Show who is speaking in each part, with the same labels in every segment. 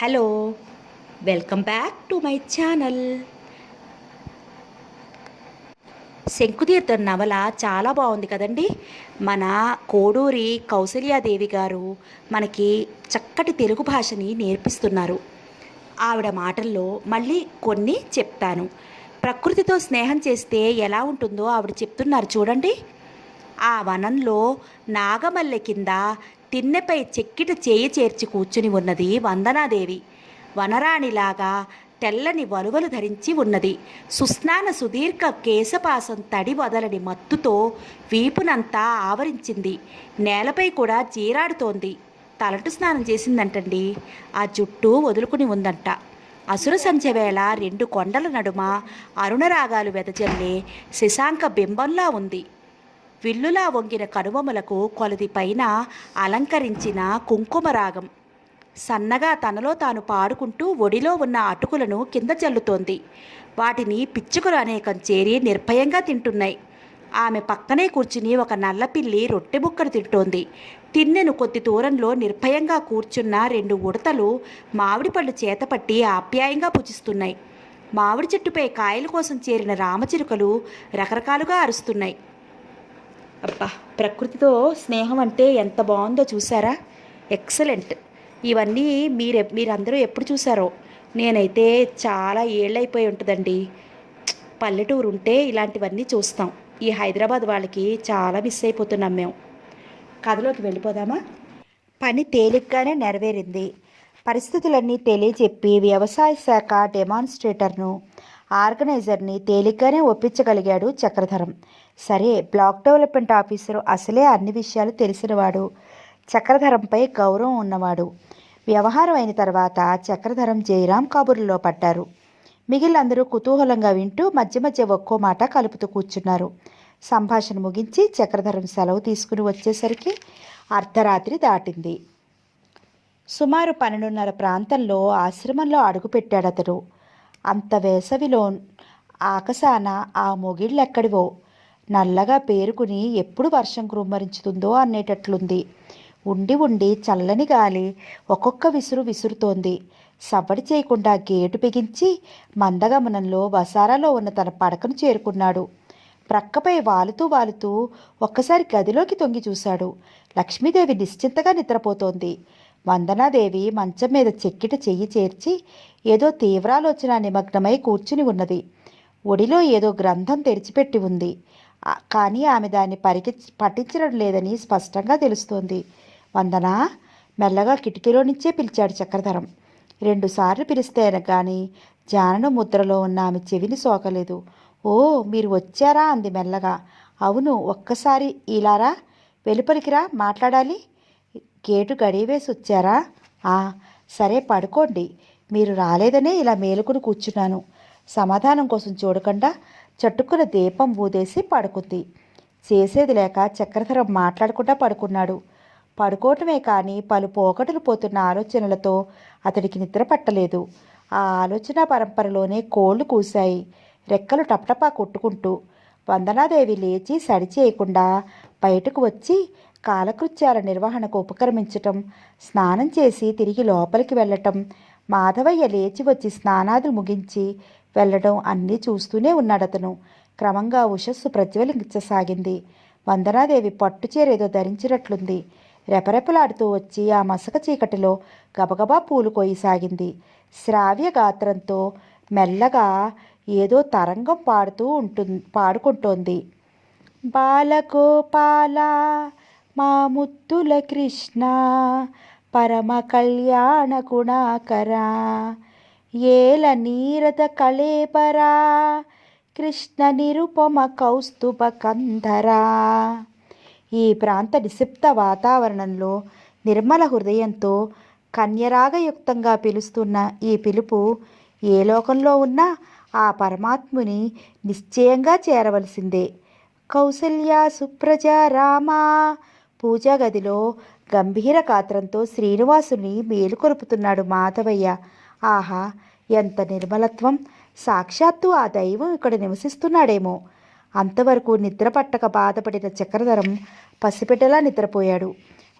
Speaker 1: Hello, welcome back to my channel. Shankutheertham నవల చాలా బాగుంది కదండి. మన కోడూరి కౌసల్యాదేవి గారు మనకి చక్కటి తెలుగు భాషని నేర్పిస్తున్నారు. ఆవిడ మాటల్లో మళ్ళీ కొన్ని చెప్తాను. ప్రకృతితో స్నేహం చేస్తే ఎలా ఉంటుందో ఆవిడ చెప్తున్నారు చూడండి. ఆ వనంలో నాగమల్లె కింద తిన్నెపై చెక్కిట చేయి చేర్చి కూర్చుని ఉన్నది వందనాదేవి. వనరాణిలాగా తెల్లని వలువలు ధరించి ఉన్నది. సుస్నాన సుదీర్ఘ కేశపాసం తడి వదలని మత్తుతో వీపునంతా ఆవరించింది. నేలపై కూడా జీరాడుతోంది. తలంటు స్నానం చేసిందంటండి. ఆ జుట్టు వదులుకుని ఉందంట. అసుర సంధ్య వేళ రెండు కొండల నడుమ అరుణరాగాలు వెదజల్లే శశాంక బింబంలా ఉంది. విల్లులా వంగిన కనుబొమలకు కొలది పైన అలంకరించిన కుంకుమరాగం సన్నగా తనలో తాను పాడుకుంటూ ఒడిలో ఉన్న అటుకులను కింద చల్లుతోంది. వాటిని పిచ్చుకలు అనేకం చేరి నిర్భయంగా తింటున్నాయి. ఆమె పక్కనే కూర్చుని ఒక నల్లపిల్లి రొట్టె బుక్కను తింటోంది. తిన్నెను కొద్ది దూరంలో నిర్భయంగా కూర్చున్న రెండు ఉడతలు మామిడి పళ్ళు చేతపట్టి ఆప్యాయంగా పుచ్చిస్తున్నాయి. మామిడి చెట్టుపై కాయల కోసం చేరిన రామచిలుకలు రకరకాలుగా అరుస్తున్నాయి. అబ్బా, ప్రకృతితో స్నేహం అంటే ఎంత బాగుందో చూసారా? ఎక్సలెంట్. ఇవన్నీ మీరందరూ ఎప్పుడు చూసారో? నేనైతే చాలా ఏళ్ళైపోయి ఉంటుందండి. పల్లెటూరు ఉంటే ఇలాంటివన్నీ చూస్తాం. ఈ హైదరాబాద్ వాళ్ళకి చాలా మిస్ అయిపోతున్నాం మేము. కథలోకి వెళ్ళిపోదామా? పని తేలిగ్గానే నెరవేరింది. పరిస్థితులన్నీ తెలియచెప్పి వ్యవసాయ శాఖ డెమాన్స్ట్రేటర్ను ఆర్గనైజర్ని తేలిగ్గానే ఒప్పించగలిగాడు చక్రధరం. సరే, బ్లాక్ డెవలప్మెంట్ ఆఫీసరు అసలే అన్ని విషయాలు తెలిసినవాడు, చక్రధరంపై గౌరవం ఉన్నవాడు. వ్యవహారం అయిన తర్వాత చక్రధరం జయరాం కబుర్లో పడ్డారు. మిగిలినందరూ కుతూహలంగా వింటూ మధ్య మధ్య ఒక్కో మాట కలుపుతూ కూర్చున్నారు. సంభాషణ ముగించి చక్రధరం సెలవు తీసుకుని వచ్చేసరికి అర్ధరాత్రి దాటింది. సుమారు 12:30 ప్రాంతంలో ఆశ్రమంలో అడుగుపెట్టాడతడు. అంత వేసవిలో ఆకాశాన ఆ మొగిళ్ళెక్కడివో నల్లగా పేరుకుని ఎప్పుడు వర్షం కుమ్మరించుతుందో అనేటట్లుంది. ఉండి ఉండి చల్లని గాలి ఒక్కొక్క విసురు విసురుతోంది. సవ్వడి చేయకుండా గేటు బిగించి మందగమనంలో వసారాలో ఉన్న తన పడకను చేరుకున్నాడు. ప్రక్కపై వాలుతూ వాలుతూ ఒక్కసారి గదిలోకి తొంగి చూశాడు. లక్ష్మీదేవి నిశ్చింతగా నిద్రపోతోంది. వందనాదేవి మంచం మీద చెక్కిట చెయ్యి చేర్చి ఏదో తీవ్రాలోచన నిమగ్నమై కూర్చుని ఉన్నది. ఒడిలో ఏదో గ్రంథం తెరిచిపెట్టి ఉంది. కానీ ఆమె దాన్ని పఠించడం లేదని స్పష్టంగా తెలుస్తోంది. వందనా, మెల్లగా కిటికీలో నుంచే పిలిచాడు చక్రధరం. 2 సార్లు పిలిస్తే కానీ జానను ముద్రలో ఉన్న ఆమె చెవిని సోకలేదు. ఓ, మీరు వచ్చారా అంది మెల్లగా. అవును, ఒక్కసారి ఇలారా, వెలుపలికిరా, మాట్లాడాలి. గేటు గడివేసి వచ్చారా? సరే, పడుకోండి. మీరు రాలేదనే ఇలా మేలుకుని కూర్చున్నాను. సమాధానం కోసం చూడకుండా చట్టుకున్న దీపం ఊదేసి పడుకుంది. చేసేది లేక చక్రధరం మాట్లాడకుండా పడుకున్నాడు. పడుకోవటమే కానీ పలు పోకటులు పోతున్న ఆలోచనలతో అతడికి నిద్ర పట్టలేదు. ఆ ఆలోచన పరంపరలోనే కోళ్లు కూశాయి, రెక్కలు టపటపా కొట్టుకుంటూ. వందనాదేవి లేచి సడి చేయకుండా బయటకు వచ్చి కాలకృత్యాల నిర్వహణకు ఉపక్రమించటం, స్నానం చేసి తిరిగి లోపలికి వెళ్ళటం, మాధవయ్య లేచి వచ్చి స్నానాదులు ముగించి వెళ్ళడం అన్నీ చూస్తూనే ఉన్నాడతను. క్రమంగా ఉషస్సు ప్రజ్వలించసాగింది. వందనాదేవి పట్టుచీరేదో ధరించినట్లుంది. రెపరెపలాడుతూ వచ్చి ఆ మసక చీకటిలో గబగబా పూలు కోయసాగింది. శ్రావ్య గాత్రంతో మెల్లగా ఏదో తరంగం పాడుకుంటోంది. బాలగోపాల మా ముత్తుల కృష్ణ పరమ కళ్యాణ గుణాకరా ఏల నీరద కళేబరా కృష్ణ నిరుపమ కౌస్తుభ కంధరా. ఈ ప్రాంత నిశ్శబ్ద వాతావరణంలో నిర్మల హృదయంతో కన్యరాగయుక్తంగా పిలుస్తున్న ఈ పిలుపు ఏ లోకంలో ఉన్నా ఆ పరమాత్ముని నిశ్చయంగా చేరవలసిందే. కౌసల్య సుప్రజ రామ. పూజా గదిలో గంభీర గాత్రంతో శ్రీనివాసుని మేలుకొలుపుతున్నాడు మాధవయ్య. ఆహా, ఎంత నిర్మలత్వం! సాక్షాత్తు ఆ దైవం ఇక్కడ నివసిస్తున్నాడేమో. అంతవరకు నిద్ర పట్టక బాధపడిన చక్రధరం పసిపిట్టలా నిద్రపోయాడు.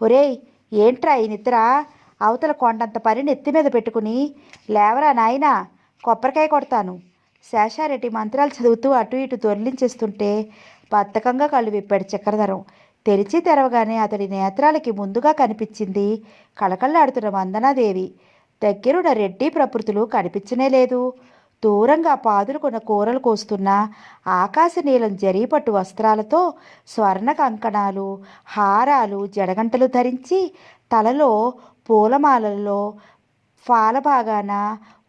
Speaker 1: ఒరేయ్, ఏంట్రా ఈ నిద్ర? అవతల కొండంత పని నెత్తి మీద పెట్టుకుని లేవరా నాయనా, కొబ్బరికాయ కొడతాను. శేషారెడ్డి మంత్రాలు చదువుతూ అటు ఇటు దొర్లించేస్తుంటే బద్ధకంగా కళ్ళు విప్పాడు చక్రధరం. తెరిచి తెరవగానే అతడి నేత్రాలకి ముందుగా కనిపించింది కళకళలాడుతున్న వందనాదేవి. దగ్గరున్న రెడ్డి ప్రకృతులు కనిపించనే లేదు. దూరంగా పాదులుకున్న కూరలు కోస్తున్న ఆకాశ నీలం జరీపట్టు వస్త్రాలతో స్వర్ణ కంకణాలు, హారాలు, జడగంటలు ధరించి తలలో పూలమాలల్లో ఫాలభాగాన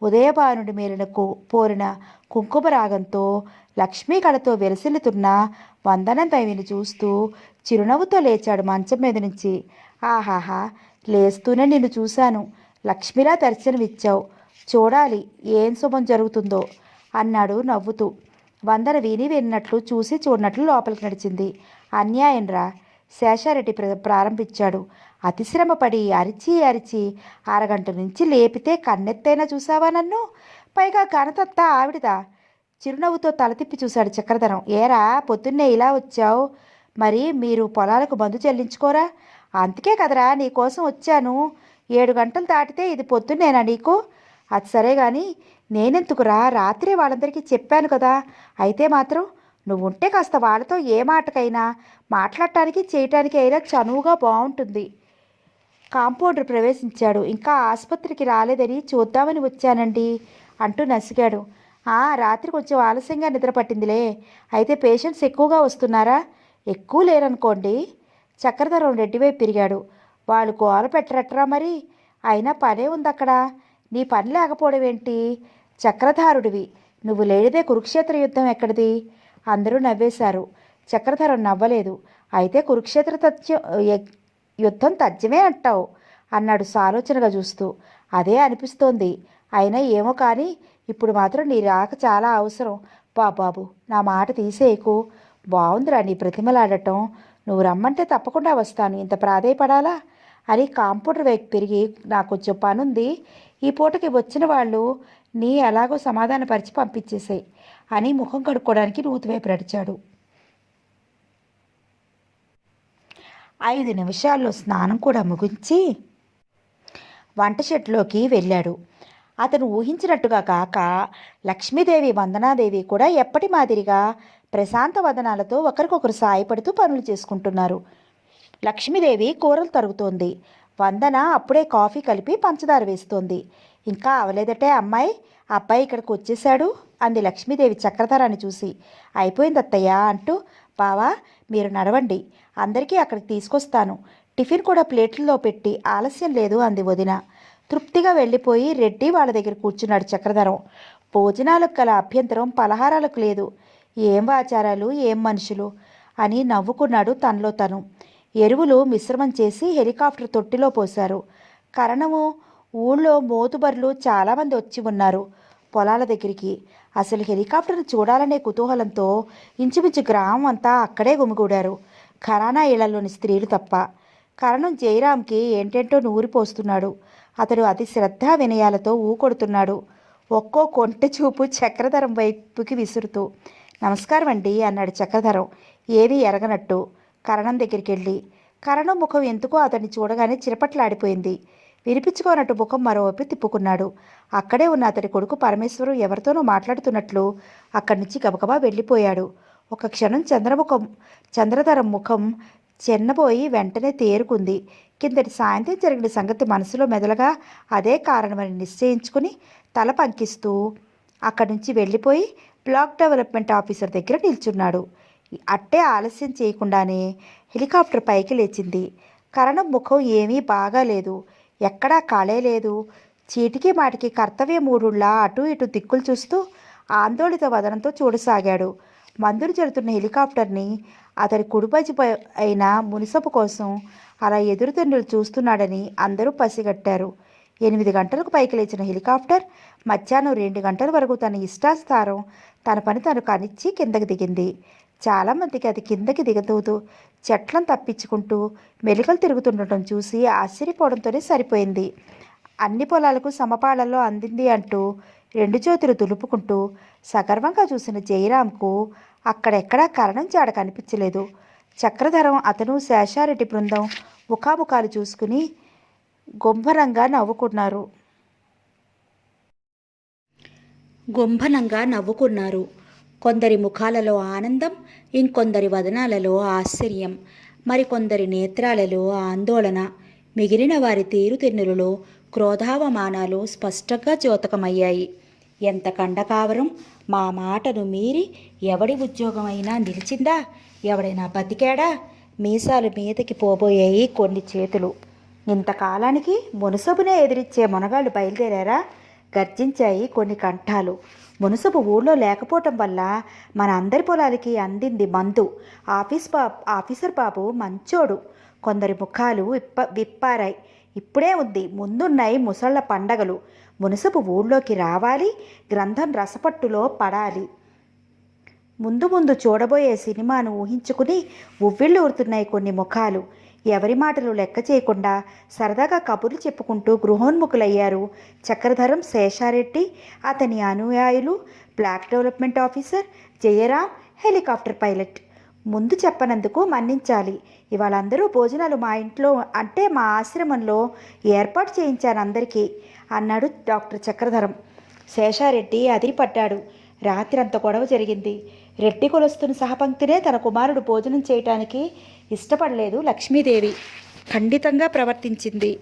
Speaker 1: ఉదయభానుడి మేలిన పోరిన కుంకుమ రాగంతో లక్ష్మీ కళతో వెలసిల్లుతున్న వందనదేవిని చూస్తూ చిరునవ్వుతో లేచాడు మంచం మీద నుంచి. ఆహాహా, లేస్తూనే నిన్ను చూశాను, లక్ష్మిలా దర్శనమిచ్చావు, చూడాలి ఏం శుభం జరుగుతుందో అన్నాడు నవ్వుతూ. వందన విని విన్నట్లు చూసి చూడనట్లు లోపలికి నడిచింది. అన్యాయంరా, శేషారెడ్డి ప్రారంభించాడు. అతిశ్రమపడి అరిచి అరిచి అరగంట నుంచి లేపితే కన్నెత్తైనా చూసావా నన్ను? పైగా ఘనతంతా ఆవిడదా? చిరునవ్వుతో తల తిప్పి చూశాడు చక్రధరం. ఏరా, పొద్దున్నే ఇలా వచ్చావు? మరి మీరు పొలాలకు మందు చెల్లించుకోరా? అందుకే కదరా నీకోసం వచ్చాను. 7 గంటలు దాటితే ఇది పొద్దున్నేనా నీకు? అది సరే కానీ నేనెందుకురా, రాత్రి వాళ్ళందరికీ చెప్పాను కదా. అయితే మాత్రం నువ్వుంటే కాస్త వాళ్ళతో ఏ మాటకైనా మాట్లాడటానికి చేయటానికి అయినా చనువుగా బాగుంటుంది. కాంపౌండర్ ప్రవేశించాడు. ఇంకా ఆసుపత్రికి రాలేదని చూద్దామని వచ్చానండి అంటూ నసిగాడు. రాత్రి కొంచెం ఆలస్యంగా నిద్ర పట్టిందిలే. అయితే పేషెంట్స్ ఎక్కువగా వస్తున్నారా? ఎక్కువ లేరనుకోండి. చక్రధరం రెడ్డి వైపు తిరిగాడు. వాళ్ళు గోల పెట్టరట్రా మరి? అయినా పనే ఉంది అక్కడ. నీ పని లేకపోవడం ఏంటి? చక్రధారుడివి, నువ్వు లేనిదే కురుక్షేత్ర యుద్ధం ఎక్కడిది? అందరూ నవ్వేశారు. చక్రధరం నవ్వలేదు. అయితే కురుక్షేత్ర యుద్ధం తథ్యమే అంటావు అన్నాడు సాలోచనగా చూస్తూ. అదే అనిపిస్తోంది. అయినా ఏమో కానీ ఇప్పుడు మాత్రం నీ రాక చాలా అవసరం. బాబాబు, నా మాట తీసేయకు. బాగుందిరా నీ ప్రతిమలాడటం. నువ్వు రమ్మంటే తప్పకుండా వస్తాను. ఇంత ప్రాధేయపడాలా అని కాంపౌండర్ వైపు పెరిగి, నాకు కొంచెం పనుంది, ఈ పూటకి వచ్చిన వాళ్ళు నీ ఎలాగో సమాధానపరిచి పంపించేసాయి అని ముఖం కడుక్కోవడానికి నూతి వైపు నడిచాడు. 5 నిమిషాల్లో స్నానం కూడా ముగించి వంట షెడ్లోకి వెళ్ళాడు. అతను ఊహించినట్టుగా కాక లక్ష్మీదేవి, వందనాదేవి కూడా ఎప్పటి మాదిరిగా ప్రశాంత వదనాలతో ఒకరికొకరు సాయపడుతూ పనులు చేసుకుంటున్నారు. లక్ష్మీదేవి కూరలు తరుగుతోంది. వందన అప్పుడే కాఫీ కలిపి పంచదార వేస్తోంది. ఇంకా అవలేదటే అమ్మాయి, అబ్బాయి ఇక్కడికి వచ్చేశాడు అంది లక్ష్మీదేవి చక్రధరాన్ని చూసి. అయిపోయింది అత్తయ్య అంటూ, బావా మీరు నడవండి, అందరికీ అక్కడికి తీసుకొస్తాను, టిఫిన్ కూడా ప్లేట్లలో పెట్టి, ఆలస్యం లేదు అంది వదిన. తృప్తిగా వెళ్ళిపోయి రెడ్డి వాళ్ళ దగ్గర కూర్చున్నాడు చక్రధరం. భోజనాలకు గల అభ్యంతరం పలహారాలకు లేదు. ఏం ఆచారాలు, ఏం మనుషులు అని నవ్వుకున్నాడు తనలో తను. ఎరువులు మిశ్రమం చేసి హెలికాప్టర్ తొట్టిలో పోశారు. కరణము ఊళ్ళో మోతుబర్లు చాలామంది వచ్చి ఉన్నారు పొలాల దగ్గరికి. అసలు హెలికాప్టర్ను చూడాలనే కుతూహలంతో ఇంచుమించు గ్రామం అంతా అక్కడే గుమిగూడారు, ఘరానా ఇళ్లలోని స్త్రీలు తప్ప. కరణం జయరాంకి ఏంటేంటో నూరిపోస్తున్నాడు. అతడు అతి శ్రద్ధా వినయాలతో ఊకొడుతున్నాడు, ఒక్కో కొంటె చూపు చక్రధరం వైపుకి విసురుతూ. నమస్కారం అండి అన్నాడు చక్రధరం ఏమీ ఎరగనట్టు కరణం దగ్గరికి వెళ్ళి. కరణం ముఖం ఎందుకో అతన్ని చూడగానే చిరపట్లాడిపోయింది. వినిపించుకోనట్టు ముఖం మరోవైపు తిప్పుకున్నాడు. అక్కడే ఉన్న అతడి కొడుకు పరమేశ్వరం ఎవరితోనో మాట్లాడుతున్నట్లు అక్కడి నుంచి గబగబా వెళ్ళిపోయాడు. ఒక క్షణం చంద్రధరం ముఖం చెన్నబోయి వెంటనే తేరుకుంది. కిందటి సాయంత్రం జరిగిన సంగతి మనసులో మెదలగా అదే కారణమని నిశ్చయించుకుని తల పంకిస్తూ అక్కడి నుంచి వెళ్ళిపోయి బ్లాక్ డెవలప్మెంట్ ఆఫీసర్ దగ్గర నిల్చున్నాడు. అట్టే ఆలస్యం చేయకుండానే హెలికాప్టర్ పైకి లేచింది. కరణం ముఖం ఏమీ బాగాలేదు, ఎక్కడా కాళే లేదు. చీటికి మాటికి కర్తవ్య మూడుళ్లా అటు ఇటు దిక్కులు చూస్తూ ఆందోళిత వదనంతో చూడసాగాడు. మందులు జరుగుతున్న హెలికాప్టర్ని అతడి కుడిపచి అయిన మునిసపు కోసం అలా ఎదురుతెన్నులు చూస్తున్నాడని అందరూ పసిగట్టారు. 8 గంటలకు పైకి లేచిన హెలికాప్టర్ మధ్యాహ్నం 2 గంటల వరకు తన ఇష్టాస్థానం తన పని తను కానిచ్చి కిందకి దిగింది. చాలామందికి అది కిందకి దిగుతూ చెట్లను తప్పించుకుంటూ మెలికలు తిరుగుతుండటం చూసి ఆశ్చర్యపోవడంతోనే సరిపోయింది. అన్ని పొలాలకు సమపాళల్లో అందింది అంటూ 2 చేతులు దులుపుకుంటూ సగర్వంగా చూసిన జయరాంకు అక్కడెక్కడా కరణం జాడ కనిపించలేదు. చక్రధరం, అతను, శేషారెడ్డి బృందం ముఖాముఖాలు చూసుకుని గుంభనంగా నవ్వుకున్నారు. గుంభనంగా నవ్వుకున్నారు. కొందరి ముఖాలలో ఆనందం, ఇంకొందరి వదనాలలో ఆశ్చర్యం, మరికొందరి నేత్రాలలో ఆందోళన. మిగిలిన వారి తీరుతెన్నులలో క్రోధావమానాలు స్పష్టంగా ద్యోతకమయ్యాయి. ఎంత కండకావరం! మా మాటను మీరి ఎవడి ఉద్యోగమైనా నిలిచిందా? ఎవడైనా బతికాడా? మీసాలు మీదకి పోబోయాయి కొన్ని చేతులు. ఇంతకాలానికి మునసబునే ఎదిరించే మునగాళ్ళు బయలుదేరారా? గర్జించాయి కొన్ని కంఠాలు. మునసబు ఊళ్ళో లేకపోవటం వల్ల మన అందరి పొలాలకి అందింది మందు. ఆఫీసర్ బాబు మంచోడు. కొందరి ముఖాలు విప్పారాయి. ఇప్పుడే ఉంది, ముందున్నాయి ముసళ్ళ పండగలు. మునసబు ఊళ్ళోకి రావాలి, గ్రంథం రసపట్టులో పడాలి. ముందు ముందు చూడబోయే సినిమాను ఊహించుకుని ఉవ్విళ్ళు ఊరుతున్నాయి కొన్ని ముఖాలు. ఎవరి మాటలు లెక్క చేయకుండా సరదాగా కబుర్లు చెప్పుకుంటూ గృహోన్ముఖులయ్యారు చక్రధరం, శేషారెడ్డి, అతని అనుయాయులు, block development officer, Jayaram, helicopter pilot. ముందు చెప్పనందుకు మన్నించాలి. ఇవాళ అందరూ భోజనాలు మా ఇంట్లో అంటే మా ఆశ్రమంలో ఏర్పాటు చేయించాను అందరికీ అన్నాడు డాక్టర్ చక్రధరం. శేషారెడ్డి అదిరిపడ్డాడు. రాత్రి అంత గొడవ జరిగింది. రెడ్డి కులస్తుని సహపంక్తినే తన కుమారుడు భోజనం చేయటానికి ఇష్టపడలేదు లక్ష్మీదేవి. ఖండితంగా ప్రవర్తించింది.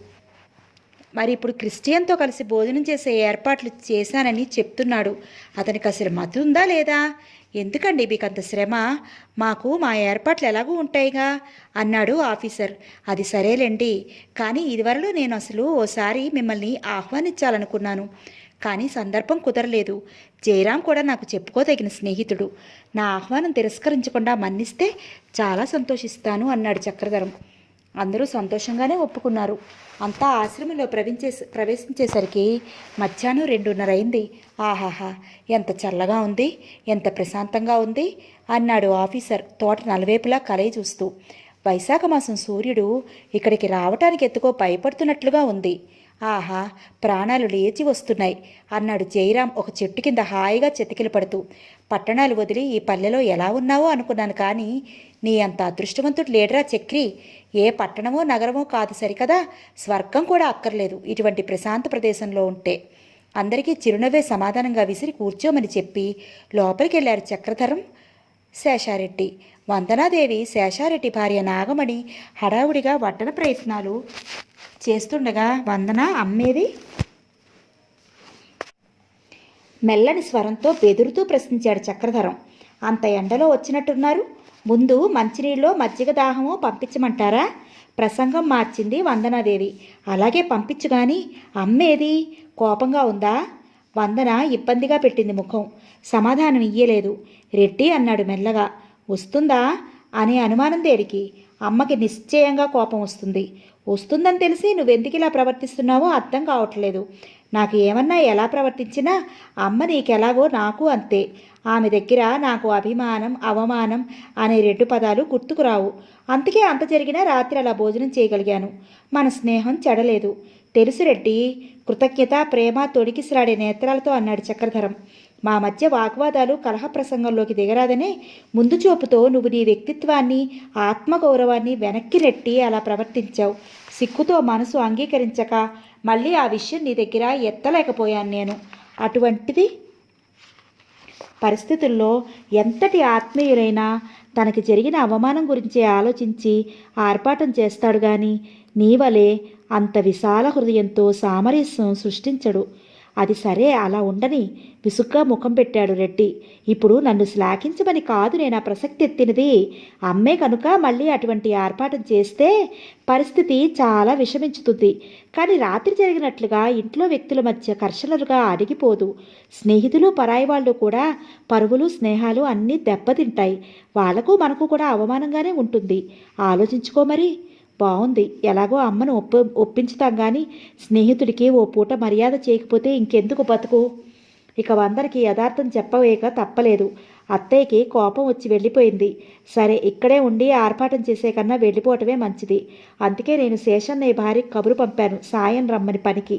Speaker 1: మరి ఇప్పుడు క్రిస్టియన్తో కలిసి భోజనం చేసే ఏర్పాట్లు చేశానని చెప్తున్నాడు. అతనికి అసలు మతి ఉందా లేదా? ఎందుకండి మీకంత శ్రమ? మాకు మా ఏర్పాట్లు ఎలాగూ ఉంటాయిగా అన్నాడు ఆఫీసర్. అది సరేలేండి, కానీ ఇదివరలో నేను అసలు ఓసారి మిమ్మల్ని ఆహ్వానించాలనుకున్నాను, కానీ సందర్భం కుదరలేదు. జయరాం కూడా నాకు చెప్పుకోదగిన స్నేహితుడు. నా ఆహ్వానం తిరస్కరించకుండా మన్నిస్తే చాలా సంతోషిస్తాను అన్నాడు చక్రధరం. అందరూ సంతోషంగానే ఒప్పుకున్నారు. అంతా ఆశ్రమంలో ప్రవేశించేసరికి మధ్యాహ్నం 2:30 అయింది. ఆహాహా, ఎంత చల్లగా ఉంది, ఎంత ప్రశాంతంగా ఉంది అన్నాడు ఆఫీసర్ తోట నలువైపులా కలయి చూస్తూ. వైశాఖ మాసం సూర్యుడు ఇక్కడికి రావటానికి ఎత్తుకో భయపడుతున్నట్లుగా ఉంది. ఆహా, ప్రాణాలు లేచి వస్తున్నాయి అన్నాడు జయరాం ఒక చెట్టు కింద హాయిగా చెతికిలు పడుతూ. పట్టణాలు వదిలి ఈ పల్లెలో ఎలా ఉన్నావో అనుకున్నాను, కానీ నీ అంత అదృష్టవంతుడు లేడరా చక్రి. ఏ పట్టణమో నగరమో కాదు సరికదా, స్వర్గం కూడా అక్కర్లేదు ఇటువంటి ప్రశాంత ప్రదేశంలో ఉంటే. అందరికీ చిరునవ్వే సమాధానంగా విసిరి కూర్చోమని చెప్పి లోపలికి వెళ్ళారు చక్రధరం, శేషారెడ్డి. వందనాదేవి శేషారెడ్డి భార్య నాగమణి హడావుడిగా వడ్డన ప్రయత్నాలు చేస్తుండగా వందన అమ్మేది మెల్లని స్వరంతో బెదురుతూ ప్రశ్నించాడు చక్రధరం. అంత ఎండలో వచ్చినట్టున్నారు, ముందు మంచినీళ్ళలో మజ్జిగ దాహమో పంపించమంటారా? ప్రసంగం మార్చింది వందనాదేవి. అలాగే పంపించు గాని అమ్మేది? కోపంగా ఉందా? వందన ఇబ్బందిగా పెట్టింది ముఖం. సమాధానం ఇయ్యలేదు. రెడ్డి అన్నాడు మెల్లగా. వస్తుందా అనే అనుమానం దేనికి? అమ్మకి నిశ్చయంగా కోపం వస్తుంది. వస్తుందని తెలిసి నువ్వెందుకు ఇలా ప్రవర్తిస్తున్నావో అర్థం కావట్లేదు. నాకు ఏమన్నా ఎలా ప్రవర్తించినా అమ్మ నీకెలాగో నాకు అంతే. ఆమె దగ్గర నాకు అభిమానం, అవమానం అనే 2 పదాలు గుర్తుకురావు. అందుకే అంత జరిగినా రాత్రి అలా భోజనం చేయగలిగాను. మన స్నేహం చెడలేదు. తెలుసు రెడ్డి, కృతజ్ఞత, ప్రేమ తొడికిసలాడే నేత్రాలతో అన్నాడు చక్రధరం. మా మధ్య వాగ్వాదాలు కలహ ప్రసంగంలోకి దిగరాదనే ముందు చూపుతో నువ్వు నీ వ్యక్తిత్వాన్ని, ఆత్మగౌరవాన్ని వెనక్కి నెట్టి అలా ప్రవర్తించావు. సిగ్గుతో మనసు అంగీకరించక మళ్ళీ ఆ విషయం నీ దగ్గర ఎత్తలేకపోయాను నేను. అటువంటిది పరిస్థితుల్లో ఎంతటి ఆత్మీయులైనా తనకి జరిగిన అవమానం గురించే ఆలోచించి ఆర్పాటం చేస్తాడు కానీ నీవలే అంత విశాల హృదయంతో సామరస్యం సృష్టించడు. అది సరే, అలా ఉండని విసుగ్గా ముఖం పెట్టాడు రెడ్డి. ఇప్పుడు నన్ను శ్లాఘించమని కాదు నేను ఆ ప్రసక్తి ఎత్తినది. అమ్మే కనుక మళ్ళీ అటువంటి ఆర్పాటం చేస్తే పరిస్థితి చాలా విషమించుతుంది. కానీ రాత్రి జరిగినట్లుగా ఇంట్లో వ్యక్తుల మధ్య ఘర్షణలుగా అడిగిపోదు. స్నేహితులు, పరాయి వాళ్ళు కూడా పరువులు, స్నేహాలు అన్నీ దెబ్బతింటాయి. వాళ్లకు మనకు కూడా అవమానంగానే ఉంటుంది. ఆలోచించుకో మరి. బాగుంది, ఎలాగో అమ్మను ఒప్పించుతాం కానీ స్నేహితుడికి ఓ పూట మర్యాద చేయకపోతే ఇంకెందుకు బతుకు? ఇక వందరికి యథార్థం చెప్పవేక తప్పలేదు. అత్తయ్యకి కోపం వచ్చి వెళ్ళిపోయింది. సరే, ఇక్కడే ఉండి ఆర్పాటం చేసే కన్నా వెళ్ళిపోవటమే మంచిది. అందుకే నేను శేషన్నయ్య భార్యకి కబురు పంపాను సాయం రమ్మని పనికి.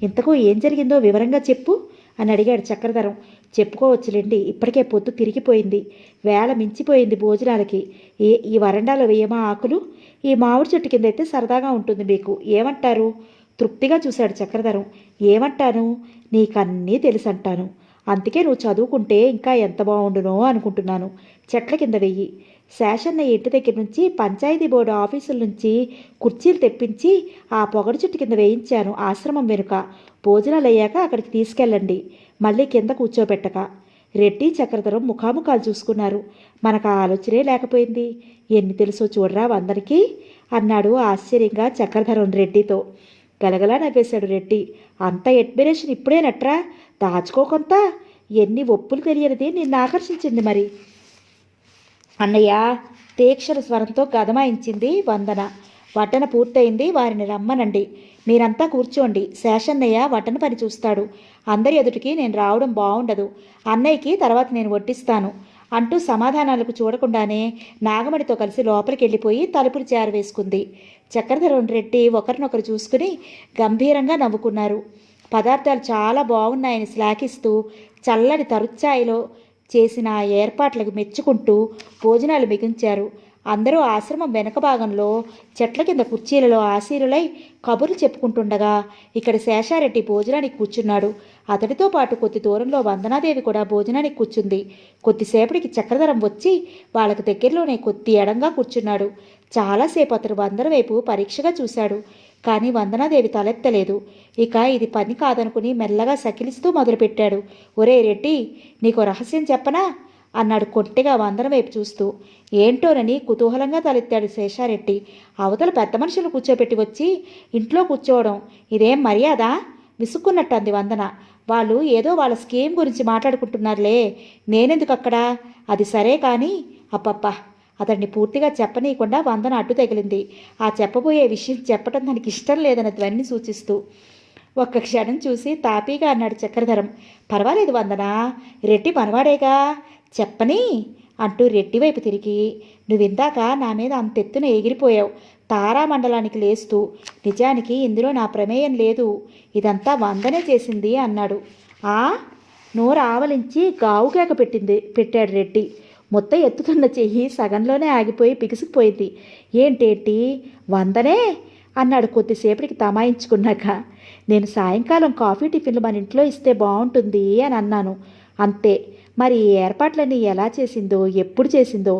Speaker 1: ఇంతకు ఏం జరిగిందో వివరంగా చెప్పు అని అడిగాడు చక్రధరం. చెప్పుకోవచ్చులేండి, ఇప్పటికే పొద్దు తిరిగిపోయింది. వేళ మించిపోయింది భోజనాలకి. ఈ వరండాలో వేయమా ఆకులు? ఈ మామిడి చెట్టు కింద అయితే సరదాగా ఉంటుంది మీకు, ఏమంటారు? తృప్తిగా చూశాడు చక్రధరం. ఏమంటాను, నీకన్నీ తెలుసంటాను. అందుకే నువ్వు చదువుకుంటే ఇంకా ఎంత బాగుండునో అనుకుంటున్నాను. చెట్ల కింద వెయ్యి. శేషన్నయ్య ఇంటి దగ్గర నుంచి పంచాయతీ బోర్డు ఆఫీసుల నుంచి కుర్చీలు తెప్పించి ఆ పొగడు చెట్టు కింద వేయించాను ఆశ్రమం వెనుక. భోజనాలు అయ్యాక అక్కడికి తీసుకెళ్ళండి, మళ్ళీ కింద కూర్చోబెట్టక. రెడ్డి చక్రధరం ముఖాముఖాలు చూసుకున్నారు. మనకు ఆ ఆలోచనే లేకపోయింది. ఎన్ని తెలుసో చూడరా వందరికి అన్నాడు ఆశ్చర్యంగా చక్రధరం రెడ్డితో. గలగలా నవ్వేశాడు రెడ్డి. అంత అడ్మిరేషన్ ఇప్పుడేనట్రా, దాచుకోకొంత. ఎన్ని ఒప్పులు తెలియనిది నిన్ను ఆకర్షించింది మరి అన్నయ్య. తీక్షణ స్వరంతో గదమాయించింది వందన. వడ్డన పూర్తయింది, వారిని రమ్మనండి. మీరంతా కూర్చోండి, శేషన్నయ్య వడ్డన పని చూస్తాడు. అందరి ఎదుటికి నేను రావడం బాగుండదు. అన్నయ్యకి తర్వాత నేను వడ్డిస్తాను అంటూ సమాధానాలకు చూడకుండానే నాగమణితో కలిసి లోపలికి వెళ్ళిపోయి తలుపులు చేరవేసుకుంది. చక్రధరం రెడ్డి ఒకరినొకరు చూసుకుని గంభీరంగా నవ్వుకున్నారు. పదార్థాలు చాలా బాగున్నాయని శ్లాఘిస్తూ చల్లని తరుచ్చాయిలో చేసిన ఏర్పాట్లకు మెచ్చుకుంటూ భోజనాలు మిగించారు. అందరూ ఆశ్రమం వెనక భాగంలో చెట్ల కింద కుర్చీలలో ఆసీనులై కబుర్లు చెప్పుకుంటుండగా ఇక్కడ శేషారెడ్డి భోజనానికి కూర్చున్నాడు. అతడితో పాటు కొద్ది దూరంలో వందనాదేవి కూడా భోజనానికి కూర్చుంది. కొద్దిసేపటికి చక్రధరం వచ్చి వాళ్ళకి దగ్గరలోనే కొద్ది ఎడంగా కూర్చున్నాడు. చాలాసేపు అతడు వందన వైపు పరీక్షగా చూశాడు. కానీ వందనాదేవి తలెత్తలేదు. ఇక ఇది పని కాదనుకుని మెల్లగా సకిలిస్తూ మొదలుపెట్టాడు. ఒరే రెడ్డి, నీకో రహస్యం చెప్పనా అన్నాడు కొంటెగా వందన వైపు చూస్తూ. ఏంటోనని కుతూహలంగా తలెత్తాడు శేషారెడ్డి. అవతల పెద్ద మనుషులు కూర్చోపెట్టి వచ్చి ఇంట్లో కూర్చోవడం ఇదేం మర్యాద విసుక్కున్నట్టు అంది వందన. వాళ్ళు ఏదో వాళ్ళ స్కీమ్ గురించి మాట్లాడుకుంటున్నారులే, నేనెందుకు అక్కడ? అది సరే కానీ అప్పప్పా అతన్ని పూర్తిగా చెప్పనీయకుండా వందన అడ్డు తగిలింది. ఆ చెప్పబోయే విషయం చెప్పడం తనకి ఇష్టం లేదన్న ధ్వనిని సూచిస్తూ. ఒక్క క్షణం చూసి తాపీగా అన్నాడు చక్రధరం. పర్వాలేదు వందన, రెడ్డి మనవాడేగా, చెప్పని అంటూ రెడ్డి వైపు తిరిగి. నువ్విందాక నా మీద అంతెత్తున ఎగిరిపోయావు, తారామండలానికి లేస్తూ. నిజానికి ఇందులో నా ప్రమేయం లేదు, ఇదంతా వందనే చేసింది అన్నాడు. ఆ నోరు ఆవలించి గావుకేక పెట్టాడు రెడ్డి. మొత్తం ఎత్తుతున్న చెయ్యి సగంలోనే ఆగిపోయి బిగుసుకుపోయింది. ఏంటేంటి వందనే అన్నాడు కొద్దిసేపటికి తమాయించుకున్నాక. నేను సాయంకాలం కాఫీ టిఫిన్లు మన ఇంట్లో ఇస్తే బాగుంటుంది అని అన్నాను, అంతే. మరి ఈ ఏర్పాట్లన్నీ ఎలా చేసిందో, ఎప్పుడు చేసిందో.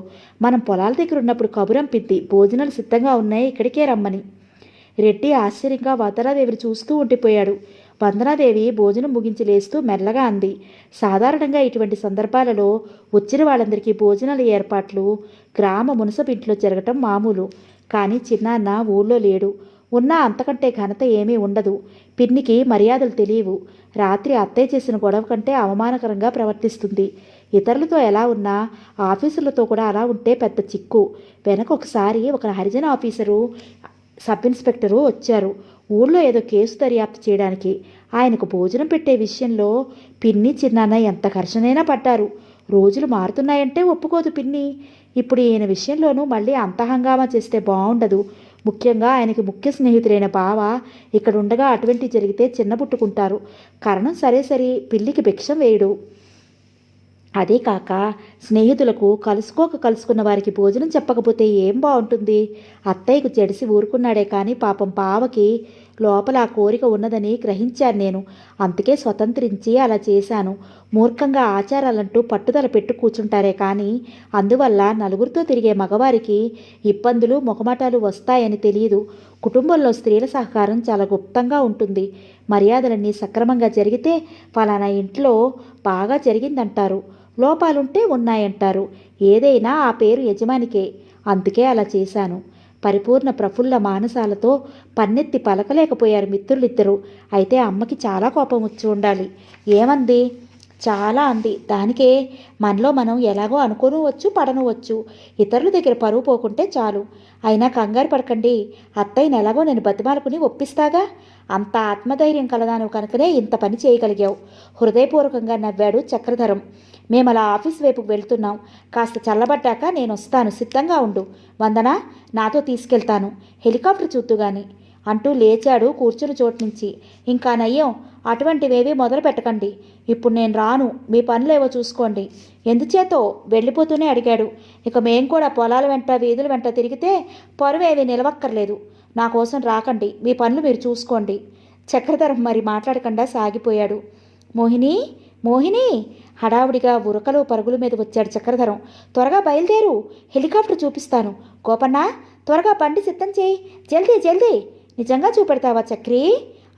Speaker 1: మనం పొలాల దగ్గర ఉన్నప్పుడు కబురంపింది, భోజనాలు సిద్ధంగా ఉన్నాయి, ఇక్కడికే రమ్మని. రెడ్డి ఆశ్చర్యంగా వందనాదేవిని చూస్తూ ఉండిపోయాడు. వందనాదేవి భోజనం ముగించి లేస్తూ మెల్లగా అంది. సాధారణంగా ఇటువంటి సందర్భాలలో వచ్చిన వాళ్ళందరికీ భోజనాల ఏర్పాట్లు గ్రామ మునసబింట్లో జరగటం మామూలు. కానీ చిన్నాన్న ఊళ్ళో లేడు. ఉన్నా అంతకంటే ఘనత ఏమీ ఉండదు. పిన్నికి మర్యాదలు తెలియవు. రాత్రి అత్తయ్య చేసిన గొడవ కంటే అవమానకరంగా ప్రవర్తిస్తుంది. ఇతరులతో ఎలా ఉన్నా ఆఫీసులతో కూడా అలా ఉంటే పెద్ద చిక్కు. వెనక ఒకసారి ఒక హరిజన ఆఫీసరు సబ్ ఇన్స్పెక్టరు వచ్చారు ఊళ్ళో ఏదో కేసు దర్యాప్తు చేయడానికి. ఆయనకు భోజనం పెట్టే విషయంలో పిన్ని చిన్నాన్న ఎంత ఘర్షణైనా పడ్డారు. రోజులు మారుతున్నాయంటే ఒప్పుకోదు పిన్ని. ఇప్పుడు ఈయన విషయంలోనూ మళ్ళీ అంత హంగామా చేస్తే బాగుండదు. ముఖ్యంగా ఆయనకి ముఖ్య స్నేహితులైన బావ ఇక్కడ ఉండగా అటువంటి జరిగితే చిన్నబుట్టుకుంటారు. కారణం సరే సరి, పిల్లికి భిక్షం వేయడు. అదే కాక స్నేహితులకు కలుసుకున్న వారికి భోజనం చెప్పకపోతే ఏం బాగుంటుంది? అత్తయ్యకు జడిసి ఊరుకున్నాడే కానీ పాపం బావకి లోపల ఆ కోరిక ఉన్నదని గ్రహించాను నేను. అందుకే స్వతంత్రించి అలా చేశాను. మూర్ఖంగా ఆచారాలంటూ పట్టుదల పెట్టు కూర్చుంటారే కానీ అందువల్ల నలుగురితో తిరిగే మగవారికి ఇబ్బందులు మొహమాటాలు వస్తాయని తెలియదు. కుటుంబంలో స్త్రీల సహకారం చాలా గుప్తంగా ఉంటుంది. మర్యాదలన్నీ సక్రమంగా జరిగితే ఫలానా ఇంట్లో బాగా జరిగిందంటారు, లోపాలుంటే ఉన్నాయంటారు. ఏదైనా ఆ పేరు యజమానికే. అందుకే అలా చేశాను. పరిపూర్ణ ప్రఫుల్ల మానసాలతో పన్నెత్తి పలకలేకపోయారు మిత్రులిద్దరూ. అయితే అమ్మకి చాలా కోపం వచ్చి ఉండాలి. ఏమంది? చాలా అంది. దానికే మనలో మనం ఎలాగో అనుకోనవచ్చు పడనవచ్చు. ఇతరుల దగ్గర పరువు పోకుంటే చాలు. అయినా కంగారు పడకండి, అత్తయ్యని ఎలాగో నేను బతిమాలుకుని ఒప్పిస్తాగా. అంత ఆత్మధైర్యం కలదాను కనుకనే ఇంత పని చేయగలిగావు. హృదయపూర్వకంగా నవ్వాడు చక్రధరం. మేము అలా ఆఫీస్ వైపుకు వెళ్తున్నాం. కాస్త చల్లబడ్డాక నేను వస్తాను, సిద్ధంగా ఉండు. వందన, నాతో తీసుకెళ్తాను. హెలికాప్టర్ చూద్దుగాని అంటూ లేచాడు కూర్చుని చోటు నుంచి. ఇంకా నయ్యం, అటువంటివేవీ మొదలు పెట్టకండి. ఇప్పుడు నేను రాను, మీ పనులేవో చూసుకోండి. ఎందుచేతో వెళ్ళిపోతూనే అడిగాడు. ఇక మేం కూడా పొలాల వెంట వీధుల వెంట తిరిగితే పరువేవి నిలవక్కర్లేదు. నా కోసం రాకండి, మీ పనులు మీరు చూసుకోండి. చక్రధరం మరి మాట్లాడకుండా సాగిపోయాడు. మోహిని, మోహిని, హడావుడిగా ఉరకలు పరుగుల మీద వచ్చాడు చక్రధరం. త్వరగా బయలుదేరు, హెలికాప్టర్ చూపిస్తాను. గోపన్న, త్వరగా బండి సిద్ధం చేయి, జల్దీ జల్దీ. నిజంగా చూపెడతావా చక్రి?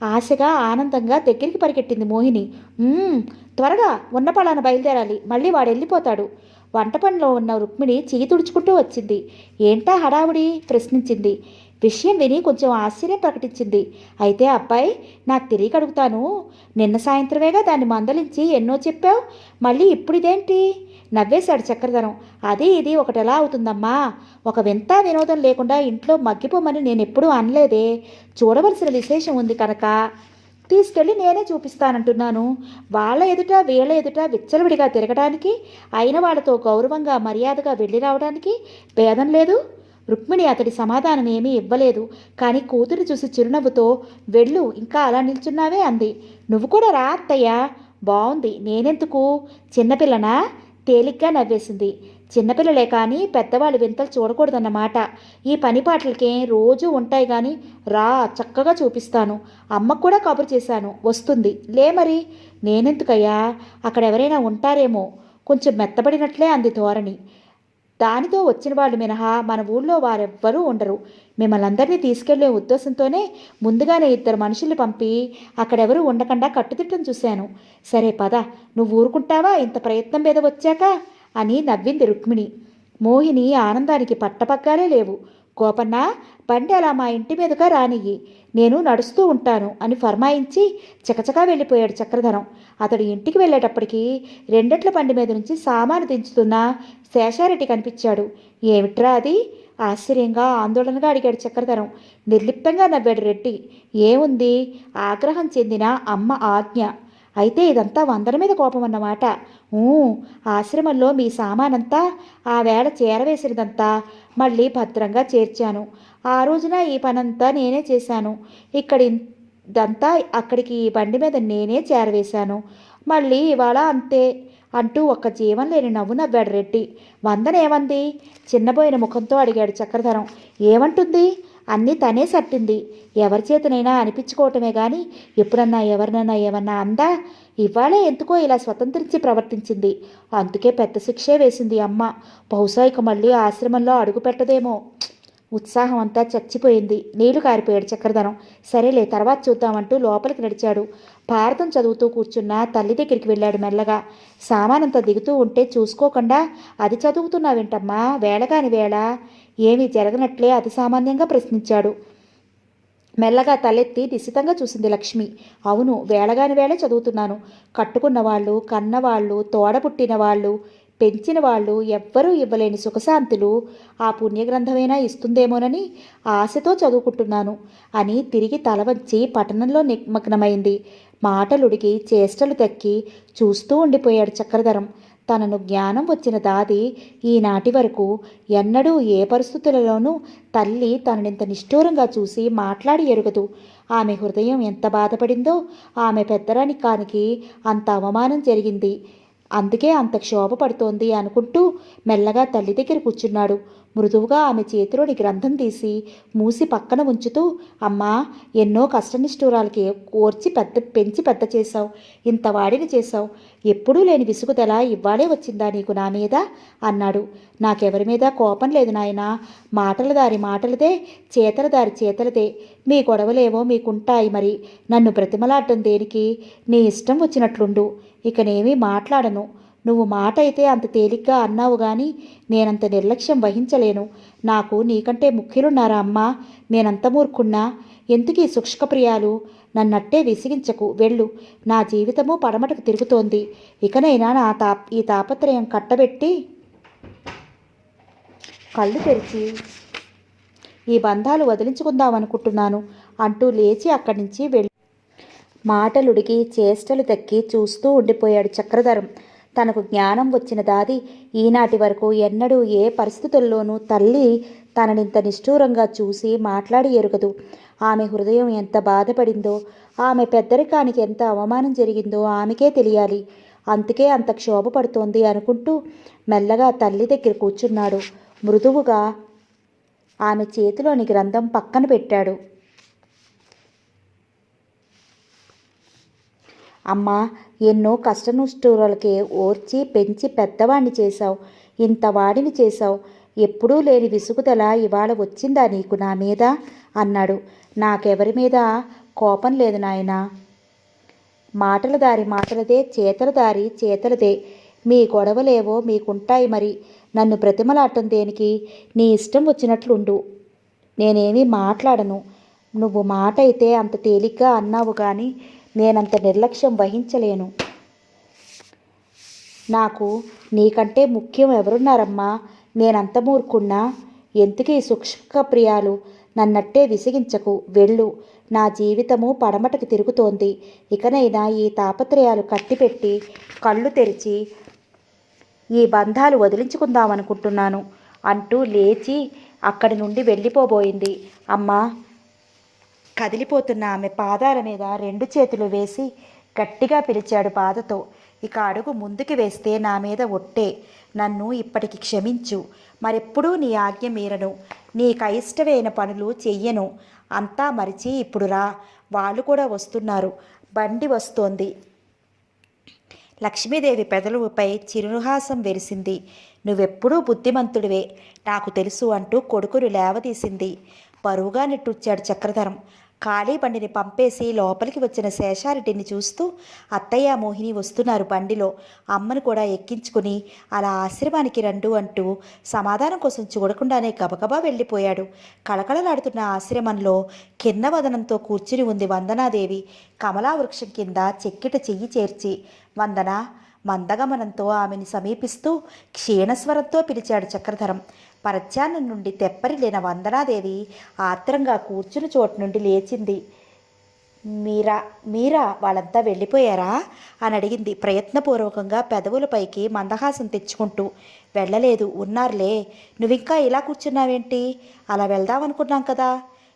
Speaker 1: ఆశగా ఆనందంగా దగ్గరికి పరిగెట్టింది మోహిని. త్వరగా, ఉన్న పలాన బయలుదేరాలి, మళ్ళీ వాడు వెళ్ళిపోతాడు. వంట పనిలో ఉన్న రుక్మిణి చెయ్యి తుడుచుకుంటూ వచ్చింది. ఏంటా హడావుడి? ప్రశ్నించింది. విషయం విని కొంచెం ఆశ్చర్యం ప్రకటించింది. అయితే అబ్బాయి, నాకు తిరిగి అడుగుతాను, నిన్న సాయంత్రమేగా దాన్ని మందలించి ఎన్నో చెప్పావు, మళ్ళీ ఇప్పుడు ఇదేంటి? నవ్వేశాడు చక్రధరం. అది ఇది ఒకటి ఎలా అవుతుందమ్మా? ఒక వింత వినోదం లేకుండా ఇంట్లో మగ్గిపోమని నేను ఎప్పుడూ అనలేదే. చూడవలసిన విశేషం ఉంది కనుక తీసుకెళ్ళి నేనే చూపిస్తానంటున్నాను. వాళ్ళ ఎదుట వీళ్ళ ఎదుట విచ్చలవిడిగా తిరగడానికి, అయిన వాళ్ళతో గౌరవంగా మర్యాదగా వెళ్ళి రావడానికి భేదం లేదు. రుక్మిణి అతడి సమాధానం ఏమీ ఇవ్వలేదు. కానీ కూతురు చూసి చిరునవ్వుతో, వెళ్ళు, ఇంకా అలా నిల్చున్నావే అంది. నువ్వు కూడా రా అత్తయ్యా, బాగుంది. నేనెందుకు, చిన్నపిల్లనా? తేలిగ్గా నవ్వేసింది. చిన్నపిల్లలే కానీ పెద్దవాళ్ళు వింతలు చూడకూడదన్నమాట. ఈ పనిపాట్లకేం రోజూ ఉంటాయి కానీ రా, చక్కగా చూపిస్తాను. అమ్మకు కూడా కబురు చేశాను, వస్తుంది. లే మరి. నేనెందుకయ్యా, అక్కడ ఎవరైనా ఉంటారేమో. కొంచెం మెత్తబడినట్లే అంది ధోరణి. దానితో వచ్చిన వాళ్ళు మినహా మన ఊళ్ళో వారెవ్వరూ ఉండరు. మిమ్మల్ని అందరినీ తీసుకెళ్లే ఉద్దేశంతోనే ముందుగానే 2 మనుషుల్ని పంపి అక్కడెవరూ ఉండకుండా కట్టుదిట్టం చూశాను. సరే పద, నువ్వు ఊరుకుంటావా ఇంత ప్రయత్నం మీద వచ్చాక అని నవ్వింది రుక్మిణి. మోహిని ఆనందానికి పట్టపగ్గాలే లేవు. గోపన్న, బండి అలా మా ఇంటి మీదుగా రానియ్యి, నేను నడుస్తూ ఉంటాను అని ఫర్మాయించి చకచకా వెళ్ళిపోయాడు చక్రధరం. అతడు ఇంటికి వెళ్ళేటప్పటికి 2 బండి మీద నుంచి సామాను దించుతున్న శేషారెడ్డి కనిపించాడు. ఏమిట్రా అది? ఆశ్చర్యంగా ఆందోళనగా అడిగాడు చక్రధరం. నిర్లిప్తంగా నవ్వాడు రెడ్డి. ఏముంది, ఆగ్రహం చెందిన అమ్మ ఆజ్ఞ. అయితే ఇదంతా వందల మీద కోపం అన్నమాట. ఆశ్రమంలో మీ సామానంతా ఆ వేళ చేరవేసినదంతా మళ్ళీ భద్రంగా చేర్చాను. ఆ రోజున ఈ పనంతా నేనే చేశాను. ఇదంతా అక్కడికి ఈ బండి మీద నేనే చేరవేశాను. మళ్ళీ ఇవాళ అంతే అంటూ ఒక్క జీవం లేని నవ్వు నవ్వాడు రెడ్డి. వందనేమంది? చిన్నబోయిన ముఖంతో అడిగాడు చక్రధరం. ఏమంటుంది? అన్నీ తనే సర్టింది. ఎవరి చేతనైనా అనిపించుకోవటమే కానీ ఎప్పుడన్నా ఎవరినైనా ఏమన్నా అందా? ఇవాళే ఎందుకో ఇలా స్వతంత్రించి ప్రవర్తించింది. అందుకే పెద్ద శిక్షే వేసింది అమ్మ. బహుశా ఇక మళ్ళీ ఆశ్రమంలో అడుగు పెట్టదేమో. ఉత్సాహం అంతా చచ్చిపోయింది. నీళ్లు కారిపోయాడు చక్రధరం. సరేలే, తర్వాత చూద్దామంటూ లోపలికి నడిచాడు. భారతం చదువుతూ కూర్చున్న తల్లి దగ్గరికి వెళ్ళాడు మెల్లగా. సామానంతా దిగుతూ ఉంటే చూసుకోకుండా అది చదువుతున్నావేంటమ్మా, వేళగాని వేళ? ఏమీ జరగనట్లే అతి సామాన్యంగా ప్రశ్నించాడు. మెల్లగా తలెత్తి నిశితంగా చూసింది లక్ష్మి. అవును, వేళగాని వేళే చదువుతున్నాను. కట్టుకున్నవాళ్ళు, కన్నవాళ్ళు, తోడబుట్టిన వాళ్ళు, పెంచిన వాళ్ళు ఎవ్వరూ ఇవ్వలేని సుఖశాంతులు ఆ పుణ్యగ్రంథమైనా ఇస్తుందేమోనని ఆశతో చదువుకుంటున్నాను అని తిరిగి తల వంచి పఠనంలో నిమగ్నమైంది. మాటలుడికి చేష్టలు తక్కి చూస్తూ ఉండిపోయాడు చక్రధరం. తనను జ్ఞానం వచ్చిన దాది ఈనాటి వరకు ఎన్నడూ ఏ పరిస్థితులలోనూ తల్లి తననింత నిష్ఠూరంగా చూసి మాట్లాడి ఎరుగదు. ఆమె హృదయం ఎంత బాధపడిందో ఆమె పెద్దరానికానికి అంత అవమానం జరిగింది. అందుకే అంత క్షోభ పడుతోంది అనుకుంటూ మెల్లగా తల్లి దగ్గర కూర్చున్నాడు. మృదువుగా ఆమె చేతిలోని గ్రంథం తీసి మూసి పక్కన ఉంచుతూ, అమ్మా, ఎన్నో కష్టనిష్ఠూరాలకి కోర్చి పెంచి పెద్ద చేశావు, ఇంత వాడిని చేశావు. ఎప్పుడూ లేని విసుగుదల ఇవ్వాలే వచ్చిందా నీకు నా మీద అన్నాడు. నాకెవరి మీద కోపం లేదు నాయనా. మాటల దారి మాటలదే, చేతల దారి చేతలదే. మీ గొడవలేవో మీకుంటాయి, మరి నన్ను బ్రతిమలాడటం దేనికి? నీ ఇష్టం వచ్చినట్లుండు. ఇకనేమీ మాట్లాడను. నువ్వు మాట అయితే అంత తేలిగ్గా అన్నావు కానీ నేనంత నిర్లక్ష్యం వహించలేను. నాకు నీకంటే ముఖ్యులున్నారా అమ్మా? నేనంత మూర్ఖున్నా? ఎందుకీ శుష్కప్రియాలు? నన్నట్టే విసిగించకు, వెళ్ళు. నా జీవితము పడమటకు తిరుగుతోంది. ఇకనైనా ఈ తాపత్రయం కట్టబెట్టి కళ్ళు తెరిచి ఈ బంధాలు వదిలించుకుందామనుకుంటున్నాను అంటూ లేచి అక్కడి నుంచి వెళ్ళి మాటలుడికి చేష్టలు తక్కి చూస్తూ ఉండిపోయాడు చక్రధరం. తనకు జ్ఞానం వచ్చిన దాది ఈనాటి వరకు ఎన్నడూ ఏ పరిస్థితుల్లోనూ తల్లి తననింత నిష్ఠూరంగా చూసి మాట్లాడి ఎరుగదు. ఆమె హృదయం ఎంత బాధపడిందో, ఆమె పెద్దరికానికి ఎంత అవమానం జరిగిందో ఆమెకే తెలియాలి. అందుకే అంత క్షోభపడుతోంది అనుకుంటూ మెల్లగా తల్లి దగ్గర కూర్చున్నాడు. మృదువుగా ఆమె చేతిలోని గ్రంథం పక్కన పెట్టాడు. అమ్మా, ఎన్నో కష్టనుష్ఠూరాలకే ఓర్చి పెంచి పెద్దవాణ్ణి చేశావు, ఇంత వాడిని చేశావు. ఎప్పుడూ లేని విసుగుదల ఇవాళ వచ్చిందా నీకు నా మీద అన్నాడు. నాకెవరి మీద కోపం లేదు నాయనా. మాటల దారి మాటలదే, చేతల దారి చేతలదే. మీ గొడవలేవో మీకుంటాయి మరి. నన్ను బ్రతిమలాటం దేనికి? నీ ఇష్టం వచ్చినట్లుండు. నేనేమీ మాట్లాడను. నువ్వు మాట అయితే అంత తేలిగ్గా అన్నావు కానీ నేనంత నిర్లక్ష్యం వహించలేను. నాకు నీకంటే ముఖ్యం ఎవరున్నారమ్మా? నేనంత మూర్ఖున్నా? ఎందుకీ సూక్ష్మ ప్రియాలు? నన్నట్టే విసిగించకు, వెళ్ళు. నా జీవితము పడమటకి తిరుగుతోంది. ఇకనైనా ఈ తాపత్రయాలు కట్టిపెట్టి కళ్ళు తెరిచి ఈ బంధాలు వదిలించుకుందామనుకుంటున్నాను అంటూ లేచి అక్కడి నుండి వెళ్ళిపోబోయింది. అమ్మా, కదిలిపోతున్న ఆమె పాదాల మీద రెండు చేతులు వేసి గట్టిగా పిలిచాడు బాధతో. ఇక అడుగు ముందుకు వేస్తే నా మీద ఒట్టే. నన్ను ఇప్పటికి క్షమించు. మరెప్పుడూ నీ ఆజ్ఞ మీరను. నీకు అయిష్టమైన పనులు చెయ్యను. అంతా మరిచి ఇప్పుడు రా. వాళ్ళు కూడా వస్తున్నారు. బండి వస్తోంది. లక్ష్మీదేవి పెదవులపై చిరుహాసం వెరిసింది. నువ్వెప్పుడూ బుద్ధిమంతుడివే, నాకు తెలుసు అంటూ కొడుకును లేవదీసింది. బరువుగా నిట్టూర్చాడు చక్రధరం. ఖాళీ బండిని పంపేసి లోపలికి వచ్చిన శేషారెడ్డిని చూస్తూ అత్తయ్య మోహిని వస్తున్నారు బండిలో. అమ్మను కూడా ఎక్కించుకుని అలా ఆశ్రమానికి రండు అంటూ సమాధానం కోసం చూడకుండానే గబగబా వెళ్ళిపోయాడు. కళకళలాడుతున్న ఆశ్రమంలో కింద వదనంతో కూర్చుని ఉంది వందనాదేవి. కమలా వృక్షం కింద చెక్కిట చెయ్యి చేర్చి. వందన మందగమనంతో ఆమెని సమీపిస్తూ క్షీణస్వరంతో పిలిచాడు చక్రధరం. పరధ్యానం నుండి తెప్పరిలేన వందనాదేవి ఆత్రంగా కూర్చుని చోటు నుండి లేచింది. మీరా వాళ్ళంతా వెళ్ళిపోయారా అని అడిగింది ప్రయత్నపూర్వకంగా పెదవులపైకి మందహాసం తెచ్చుకుంటూ. వెళ్ళలేదు, ఉన్నారులే. నువ్వింకా ఇలా కూర్చున్నావేంటి? అలా వెళ్దామనుకున్నాం కదా.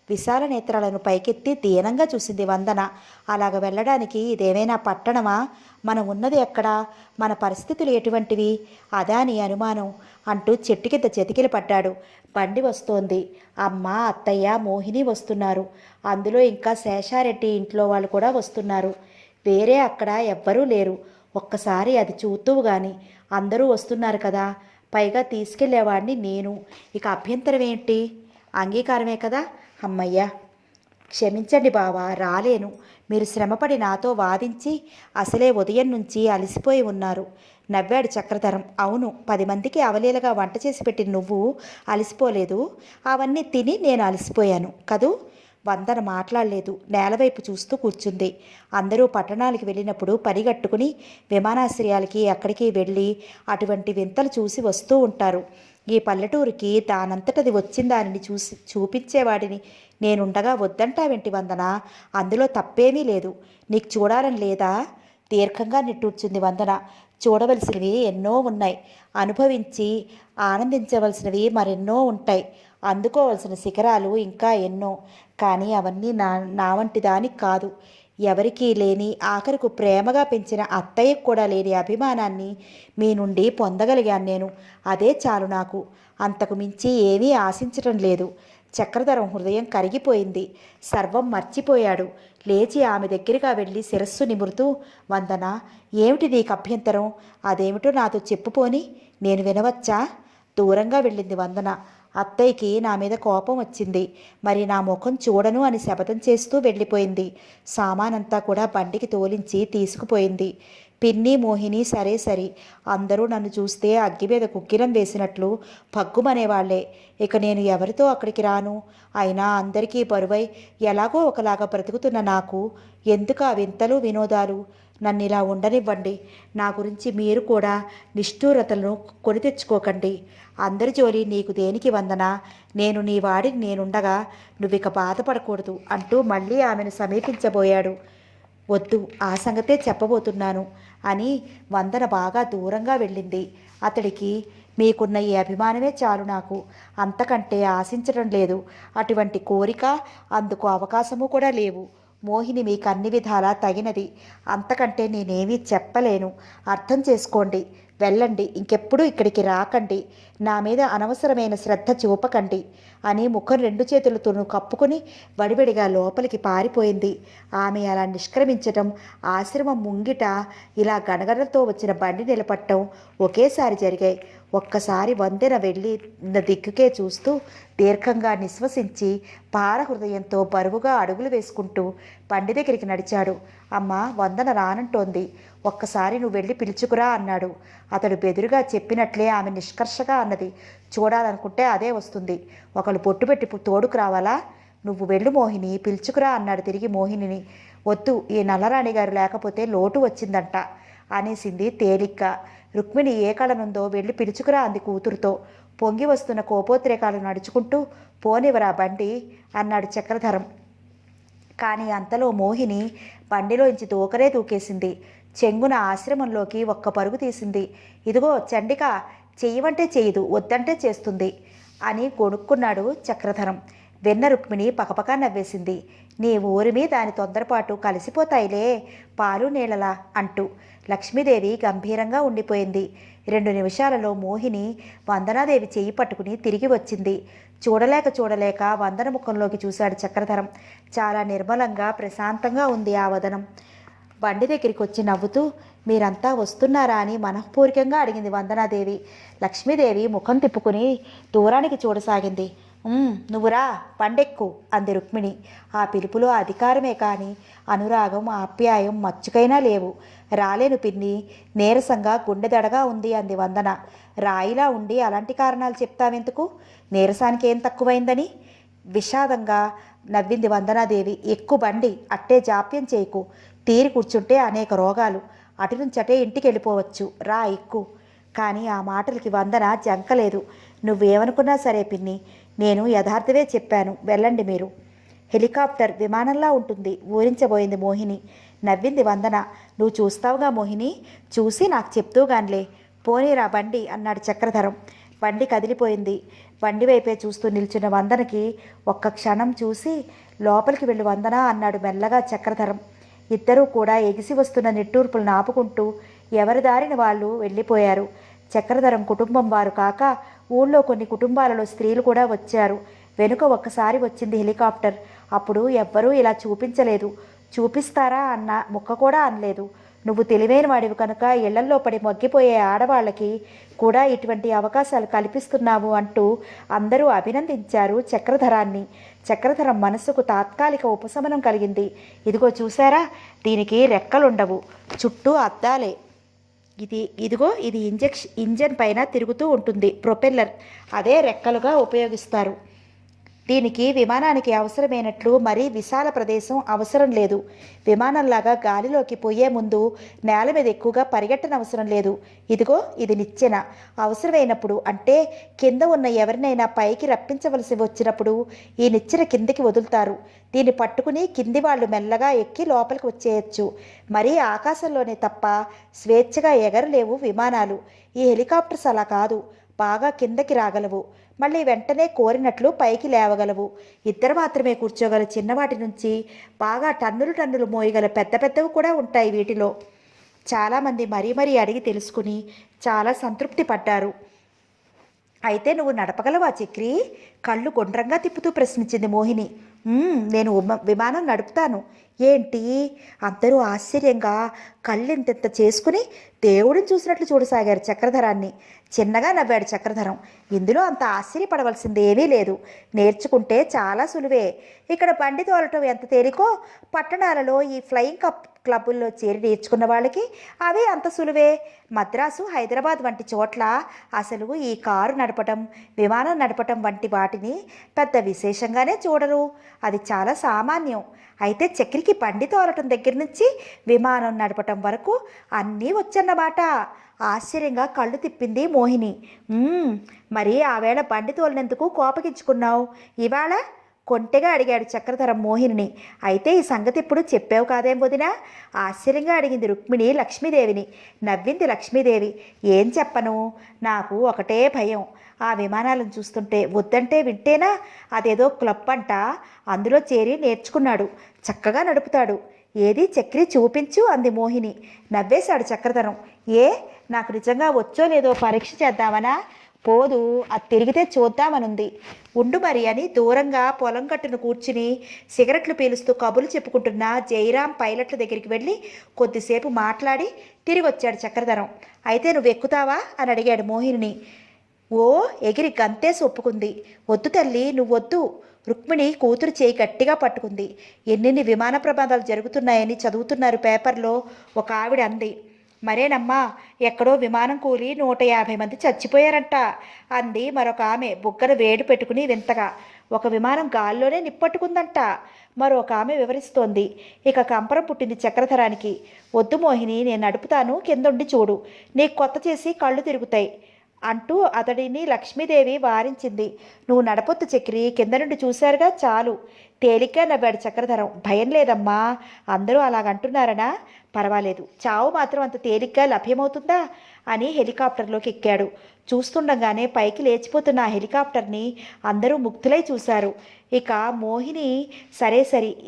Speaker 1: విశాల నేత్రాలను పైకెత్తి దీనంగా చూసింది వందన. అలాగ వెళ్ళడానికి ఇదేమైనా పట్టణమా? మనం ఉన్నది ఎక్కడా? మన పరిస్థితులు ఎటువంటివి? అదా నీ అనుమానం అంటూ చెట్టు కింద చెతికిలు పడ్డాడు. బండి వస్తోంది. అమ్మ, అత్తయ్య, మోహిని వస్తున్నారు. అందులో ఇంకా శేషారెడ్డి ఇంట్లో వాళ్ళు కూడా వస్తున్నారు. వేరే అక్కడ ఎవ్వరూ లేరు. ఒక్కసారి అది చూద్దువు గాని. అందరూ వస్తున్నారు కదా. పైగా తీసుకెళ్లేవాడిని నేను. ఇక అభ్యంతరం ఏంటి? అంగీకారమే కదా. అమ్మయ్య, క్షమించండి బావా, రాలేను. మీరు శ్రమపడి నాతో వాదించి అసలే ఉదయం నుంచి అలసిపోయి ఉన్నారు. నవ్వాడు చక్రధరం. అవును, 10 మందికి అవలీలగా వంట చేసి పెట్టి నువ్వు అలసిపోలేదు. అవన్నీ తిని నేను అలసిపోయాను కదూ. వందన మాట్లాడలేదు. నేలవైపు చూస్తూ కూర్చుంది. అందరూ పట్టణాలకి వెళ్ళినప్పుడు పరిగట్టుకుని విమానాశ్రయాలకి అక్కడికి వెళ్ళి అటువంటి వింతలు చూసి వస్తూ ఉంటారు. ఈ పల్లెటూరికి దానంతటది వచ్చిన దానిని చూపించేవాడిని నేనుండగా వద్దంటావేంటి వందన? అందులో తప్పేమీ లేదు. నీకు చూడాలని లేదా? దీర్ఘంగా నిట్టూర్చింది వందన. చూడవలసినవి ఎన్నో ఉన్నాయి. అనుభవించి ఆనందించవలసినవి మరెన్నో ఉంటాయి. అందుకోవలసిన శిఖరాలు ఇంకా ఎన్నో. కానీ అవన్నీ నా వంటి దానికి కాదు. ఎవరికీ లేని, ఆఖరకు ప్రేమగా పెంచిన అత్తయ్యకు కూడా లేని అభిమానాన్ని మీ నుండి పొందగలిగాను నేను. అదే చాలు నాకు. అంతకు మించి ఏమీ ఆశించటం లేదు. చక్రధరం హృదయం కరిగిపోయింది. సర్వం మర్చిపోయాడు. లేచి ఆమె దగ్గరగా వెళ్ళి శిరస్సు నిమురుతూ, వందన, ఏమిటి నీకు అభ్యంతరం? అదేమిటో నాతో చెప్పుపోని, నేను వినవచ్చా? దూరంగా వెళ్ళింది వందన. అత్తయ్యకి నా మీద కోపం వచ్చింది. మరి నా ముఖం చూడను అని శపథం చేస్తూ వెళ్ళిపోయింది. సామానంతా కూడా బండికి తోలించి తీసుకుపోయింది. పిన్ని, మోహిని సరే సరి. అందరూ నన్ను చూస్తే అగ్గి మీద కుక్కిరం వేసినట్లు పగ్గుమనేవాళ్లే. ఇక నేను ఎవరితో అక్కడికి రాను? అయినా అందరికీ బరువై ఎలాగో ఒకలాగా బ్రతుకుతున్న నాకు ఎందుకు ఆ వింతలు వినోదాలు? నన్ను ఇలా ఉండనివ్వండి. నా గురించి మీరు కూడా నిష్ఠూరతలను కొని తెచ్చుకోకండి. అందరి జోలి నీకు దేనికి వందన? నేను నీ వాడిని నేనుండగా నువ్విక బాధపడకూడదు అంటూ మళ్ళీ ఆమెను సమీపించబోయాడు. వద్దు, ఆ సంగతే చెప్పబోతున్నాను అని వందన బాగా దూరంగా వెళ్ళింది. అతడికి మీకున్న ఈ అభిమానమే చాలు, నాకు అంతకంటే ఆశించడం లేదు. అటువంటి కోరిక, అందుకు అవకాశము కూడా లేవు. మోహిని మీకు అన్ని విధాలా తగినది. అంతకంటే నేనేమీ చెప్పలేను. అర్థం చేసుకోండి. వెళ్ళండి, ఇంకెప్పుడు ఇక్కడికి రాకండి. నా మీద అనవసరమైన శ్రద్ధ చూపకండి అని ముఖం రెండు చేతులతోనూ కప్పుకొని వడివడిగా లోపలికి పారిపోయింది. ఆమె అలా నిష్క్రమించటం, ఆశ్రమం ముంగిట ఇలా గణగణలతో వచ్చిన బండి నిలబట్టడం ఒకేసారి జరిగాయి. ఒక్కసారి వందెన వెళ్ళి దిక్కుకే చూస్తూ దీర్ఘంగా నిశ్వసించి పార హృదయంతో బరువుగా అడుగులు వేసుకుంటూ బండి దగ్గరికి నడిచాడు. అమ్మ, వందన రానంటోంది, ఒక్కసారి నువ్వు వెళ్ళి పిలుచుకురా అన్నాడు. అతడు బెదురుగా చెప్పినట్లే ఆమె నిష్కర్షగా అన్నది. చూడాలనుకుంటే అదే వస్తుంది. ఒకళ్ళు బొట్టు పెట్టి తోడుకు రావాలా? నువ్వు వెళ్ళు మోహిని, పిలుచుకురా అన్నాడు తిరిగి మోహినిని. వద్దు, ఈ నల్లరాణి గారు లేకపోతే లోటు వచ్చిందంట అనేసింది తేలిగ్గా. రుక్మిణి ఏ కళనుందో వెళ్ళి పిలుచుకురా అంది కూతురుతో. పొంగి వస్తున్న కోపోద్రేకాలు నడుచుకుంటూ పోనివరా బండి అన్నాడు చక్రధరం. కానీ అంతలో మోహిని బండిలోంచి దూకరే దూకేసింది. చెంగున ఆశ్రమంలోకి ఒక్క పరుగు తీసింది. ఇదిగో చండిక, చెయ్యమంటే చెయ్యదు, వద్దంటే చేస్తుంది అని గొణుక్కున్నాడు చక్రధరం. వెన్న రుక్మిణి పకపకా నవ్వేసింది. నీ ఊరిమి దాని తొందరపాటు కలిసిపోతాయిలే, పాలు నీళ్ళలా అంటూ. లక్ష్మీదేవి గంభీరంగా ఉండిపోయింది. 2 నిమిషాలలో మోహిని వందనాదేవి చెయ్యి పట్టుకుని తిరిగి వచ్చింది. చూడలేక వందన ముఖంలోకి చూశాడు చక్రధరం. చాలా నిర్మలంగా ప్రశాంతంగా ఉంది ఆ వదనం. బండి దగ్గరికి వచ్చి నవ్వుతూ మీరంతా వస్తున్నారా అని మనఃపూర్వకంగా అడిగింది వందనాదేవి. లక్ష్మీదేవి ముఖం తిప్పుకుని దూరానికి చూడసాగింది. నువ్వురా, పండెక్కు అంది రుక్మిణి. ఆ పిలుపులో అధికారమే కానీ అనురాగం, ఆప్యాయం మచ్చుకైనా లేవు. రాలేను పిన్ని, నీరసంగా గుండెదడగా ఉంది అంది వందన. రాయిలా ఉండి అలాంటి కారణాలు చెప్తావెందుకు? నీరసానికి ఏం తక్కువైందని విషాదంగా నవ్వింది వందనాదేవి. ఎక్కు బండి, అట్టే జాప్యం చేయకు. తీరి కూర్చుంటే అనేక రోగాలు. అటు నుంచి అటే ఇంటికి వెళ్ళిపోవచ్చు. రా, ఎక్కు. కానీ ఆ మాటలకి వందన జంకలేదు. నువ్వేమనుకున్నా సరే పిన్ని, నేను యథార్థమే చెప్పాను, వెళ్ళండి మీరు. హెలికాప్టర్ విమానంలా ఉంటుంది ఊరించబోయింది మోహిని. నవ్వింది వందన. నువ్వు చూస్తావుగా మోహిని, చూసి నాకు చెప్తూగాన్లే. పోనీరా బండి అన్నాడు చక్రధరం. బండి కదిలిపోయింది. బండి వైపే చూస్తూ నిల్చున్న వందనకి ఒక్క క్షణం చూసి లోపలికి వెళ్ళి వందన అన్నాడు మెల్లగా చక్రధరం. ఇద్దరూ కూడా ఎగిసి వస్తున్న నిట్టూర్పులను ఆపుకుంటూ ఎవరి దారిని వాళ్ళు వెళ్ళిపోయారు. చక్రధరం కుటుంబం వారు కాక ఊళ్ళో కొన్ని కుటుంబాలలో స్త్రీలు కూడా వచ్చారు. వెనుక ఒక్కసారి వచ్చింది హెలికాప్టర్. అప్పుడు ఎవ్వరూ ఇలా చూపించలేదు. చూపిస్తారా అన్న ముక్క కూడా అనలేదు. నువ్వు తెలివైన వాడివి కనుక ఇళ్లల్లో పడి మొగ్గిపోయే ఆడవాళ్ళకి కూడా ఇటువంటి అవకాశాలు కల్పిస్తున్నావు అంటూ అందరూ అభినందించారు చక్రధరాన్ని. చక్రధరం మనస్సుకు తాత్కాలిక ఉపశమనం కలిగింది. ఇదిగో చూసారా, దీనికి రెక్కలుండవు, చుట్టూ అద్దాలే. ఇది ఇంజన్ పైన తిరుగుతూ ఉంటుంది, ప్రొపెల్లర్. అదే రెక్కలుగా ఉపయోగిస్తారు. దీనికి విమానానికి అవసరమైనట్లు మరీ విశాల ప్రదేశం అవసరం లేదు. విమానంలాగా గాలిలోకి పోయే ముందు నేల మీద ఎక్కువగా పరిగెట్టనవసరం లేదు. ఇదిగో ఇది నిచ్చెన. అవసరమైనప్పుడు, అంటే కింద ఉన్న ఎవరినైనా పైకి రప్పించవలసి వచ్చినప్పుడు ఈ నిచ్చెన కిందికి వదులుతారు. దీన్ని పట్టుకుని కింది వాళ్ళు మెల్లగా ఎక్కి లోపలికి వచ్చేయచ్చు. మరీ ఆకాశంలోనే తప్ప స్వేచ్ఛగా ఎగరలేవు విమానాలు. ఈ హెలికాప్టర్స్ అలా కాదు. బాగా కిందకి రాగలవు, మళ్ళీ వెంటనే కోరినట్లు పైకి లేవగలవు. ఇద్దరు మాత్రమే కూర్చోగల చిన్నవాటి నుంచి బాగా టన్నులు మోయగల పెద్ద పెద్దవి కూడా ఉంటాయి వీటిలో. చాలామంది మరీ అడిగి తెలుసుకుని చాలా సంతృప్తి పడ్డారు. అయితే నువ్వు నడపగలవా చక్రి? కళ్ళు గుండ్రంగా తిప్పుతూ ప్రశ్నించింది మోహిని. నేను విమానం నడుపుతాను. ఏంటి? అందరూ ఆశ్చర్యంగా కళ్ళింతెంత చేసుకుని దేవుడిని చూసినట్లు చూడసాగారు చక్రధరాన్ని. చిన్నగా నవ్వాడు చక్రధరం. ఇందులో అంత ఆశ్చర్యపడవలసింది ఏమీ లేదు. నేర్చుకుంటే చాలా సులువే. ఇక్కడ బండి తోలటం ఎంత తేలికో పట్టణాలలో ఈ ఫ్లయింగ్ క్లబ్బుల్లో చేరి నేర్చుకున్న వాళ్ళకి అవి అంత సులువే. మద్రాసు, హైదరాబాద్ వంటి చోట్ల అసలు ఈ కారు నడపటం, విమానం నడపటం వంటి వాటిని పెద్ద విశేషంగానే చూడరు. అది చాలా సామాన్యం. అయితే చక్రికి బండి తోలటం దగ్గర నుంచి విమానం నడపటం వరకు అన్నీ వచ్చన్నమాట. ఆశ్చర్యంగా కళ్ళు తిప్పింది మోహిని. మరి ఆవేళ బండి తోలినందుకు కోపగించుకున్నావు, ఇవాళ కొంటెగా అడిగాడు చక్రధరం మోహినిని. అయితే ఈ సంగతి ఇప్పుడు చెప్పావు కాదేం వదినా? ఆశ్చర్యంగా అడిగింది రుక్మిణి లక్ష్మీదేవిని. నవ్వింది లక్ష్మీదేవి. ఏం చెప్పను, నాకు ఒకటే భయం. ఆ విమానాలను చూస్తుంటే. వద్దంటే వింటేనా? అదేదో క్లబ్ అంట, అందులో చేరి నేర్చుకున్నాడు. చక్కగా నడుపుతాడు. ఏది చక్రి చూపించు అంది మోహిని. నవ్వేశాడు చక్రధరం. ఏ, నాకు నిజంగా వచ్చో లేదో పరీక్ష చేద్దామనా? పోదు, అది తిరిగితే చూద్దామనుంది. ఉండు మరి అని దూరంగా పొలం గట్టును కూర్చుని సిగరెట్లు పీలుస్తూ కబుర్లు చెప్పుకుంటున్న జయరాం పైలట్ల దగ్గరికి వెళ్ళి కొద్దిసేపు మాట్లాడి తిరిగి వచ్చాడు చక్రధరం. అయితే నువ్వు ఎక్కుతావా అని అడిగాడు మోహిని. ఓ ఎగిరి గంతేసి ఒప్పుకుంది. వద్దు తల్లి, నువ్వొద్దు. రుక్మిణి కూతురు చేయి గట్టిగా పట్టుకుంది. ఎన్నెన్ని విమాన ప్రమాదాలు జరుగుతున్నాయని చదువుతున్నారు పేపర్లో, ఒక ఆవిడ అంది. మరేనమ్మా, ఎక్కడో విమానం కూలి 150 మంది చచ్చిపోయారంట అంది మరొక ఆమె బుగ్గన వేడి పెట్టుకుని వింతగా. ఒక విమానం గాల్లోనే నిప్పట్టుకుందంట మరొక ఆమె వివరిస్తోంది. ఇక కంపరం పుట్టింది చక్రధరానికి. వద్దు మోహిని, నేను నడుపుతాను, కిందుండి చూడు, నీకు కొత్త చేసి కళ్ళు తిరుగుతాయి అంటూ అతడిని లక్ష్మీదేవి వారించింది. నువ్వు నడపొద్దు చక్రి, కింద నుండి చూశారుగా చాలు. తేలిగ్గా నవ్వాడు చక్రధరం. భయం లేదమ్మా, అందరూ అలాగంటున్నారనా? పర్వాలేదు, చావు మాత్రం అంత తేలిగ్గా లభ్యమవుతుందా అని హెలికాప్టర్లోకి ఎక్కాడు. చూస్తుండగానే పైకి లేచిపోతున్న ఆ హెలికాప్టర్ని అందరూ ముగ్ధులై చూశారు. ఇక మోహిని సరే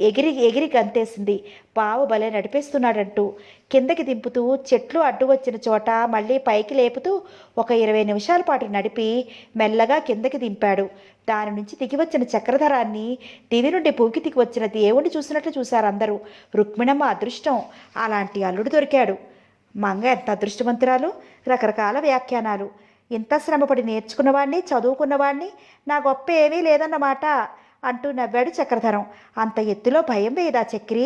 Speaker 1: ఎగిరి ఎగిరి గంతేసింది. బావు భలే నడిపేస్తున్నాడంటూ కిందకి దింపుతూ చెట్లు అడ్డు వచ్చిన చోట మళ్ళీ పైకి లేపుతూ ఒక 20 నిమిషాల పాటు నడిపి మెల్లగా కిందకి దింపాడు. దాని నుంచి దిగివచ్చిన చక్రధరాన్ని దివి నుండి భూకి దిగి వచ్చిన దేవుణ్ణి చూసినట్లు చూశారు అందరూ. రుక్మిణమ్మ అదృష్టం, అలాంటి అల్లుడు దొరికాడు. మంగ ఎంత అదృష్టవంతురాలు. రకరకాల వ్యాఖ్యానాలు. ఇంత శ్రమపడి నేర్చుకున్నవాడిని, చదువుకున్నవాడిని, నా గొప్ప ఏమీ లేదన్నమాట అంటూ నవ్వాడు చక్రధరం. అంత ఎత్తులో భయం వేయదా చక్రి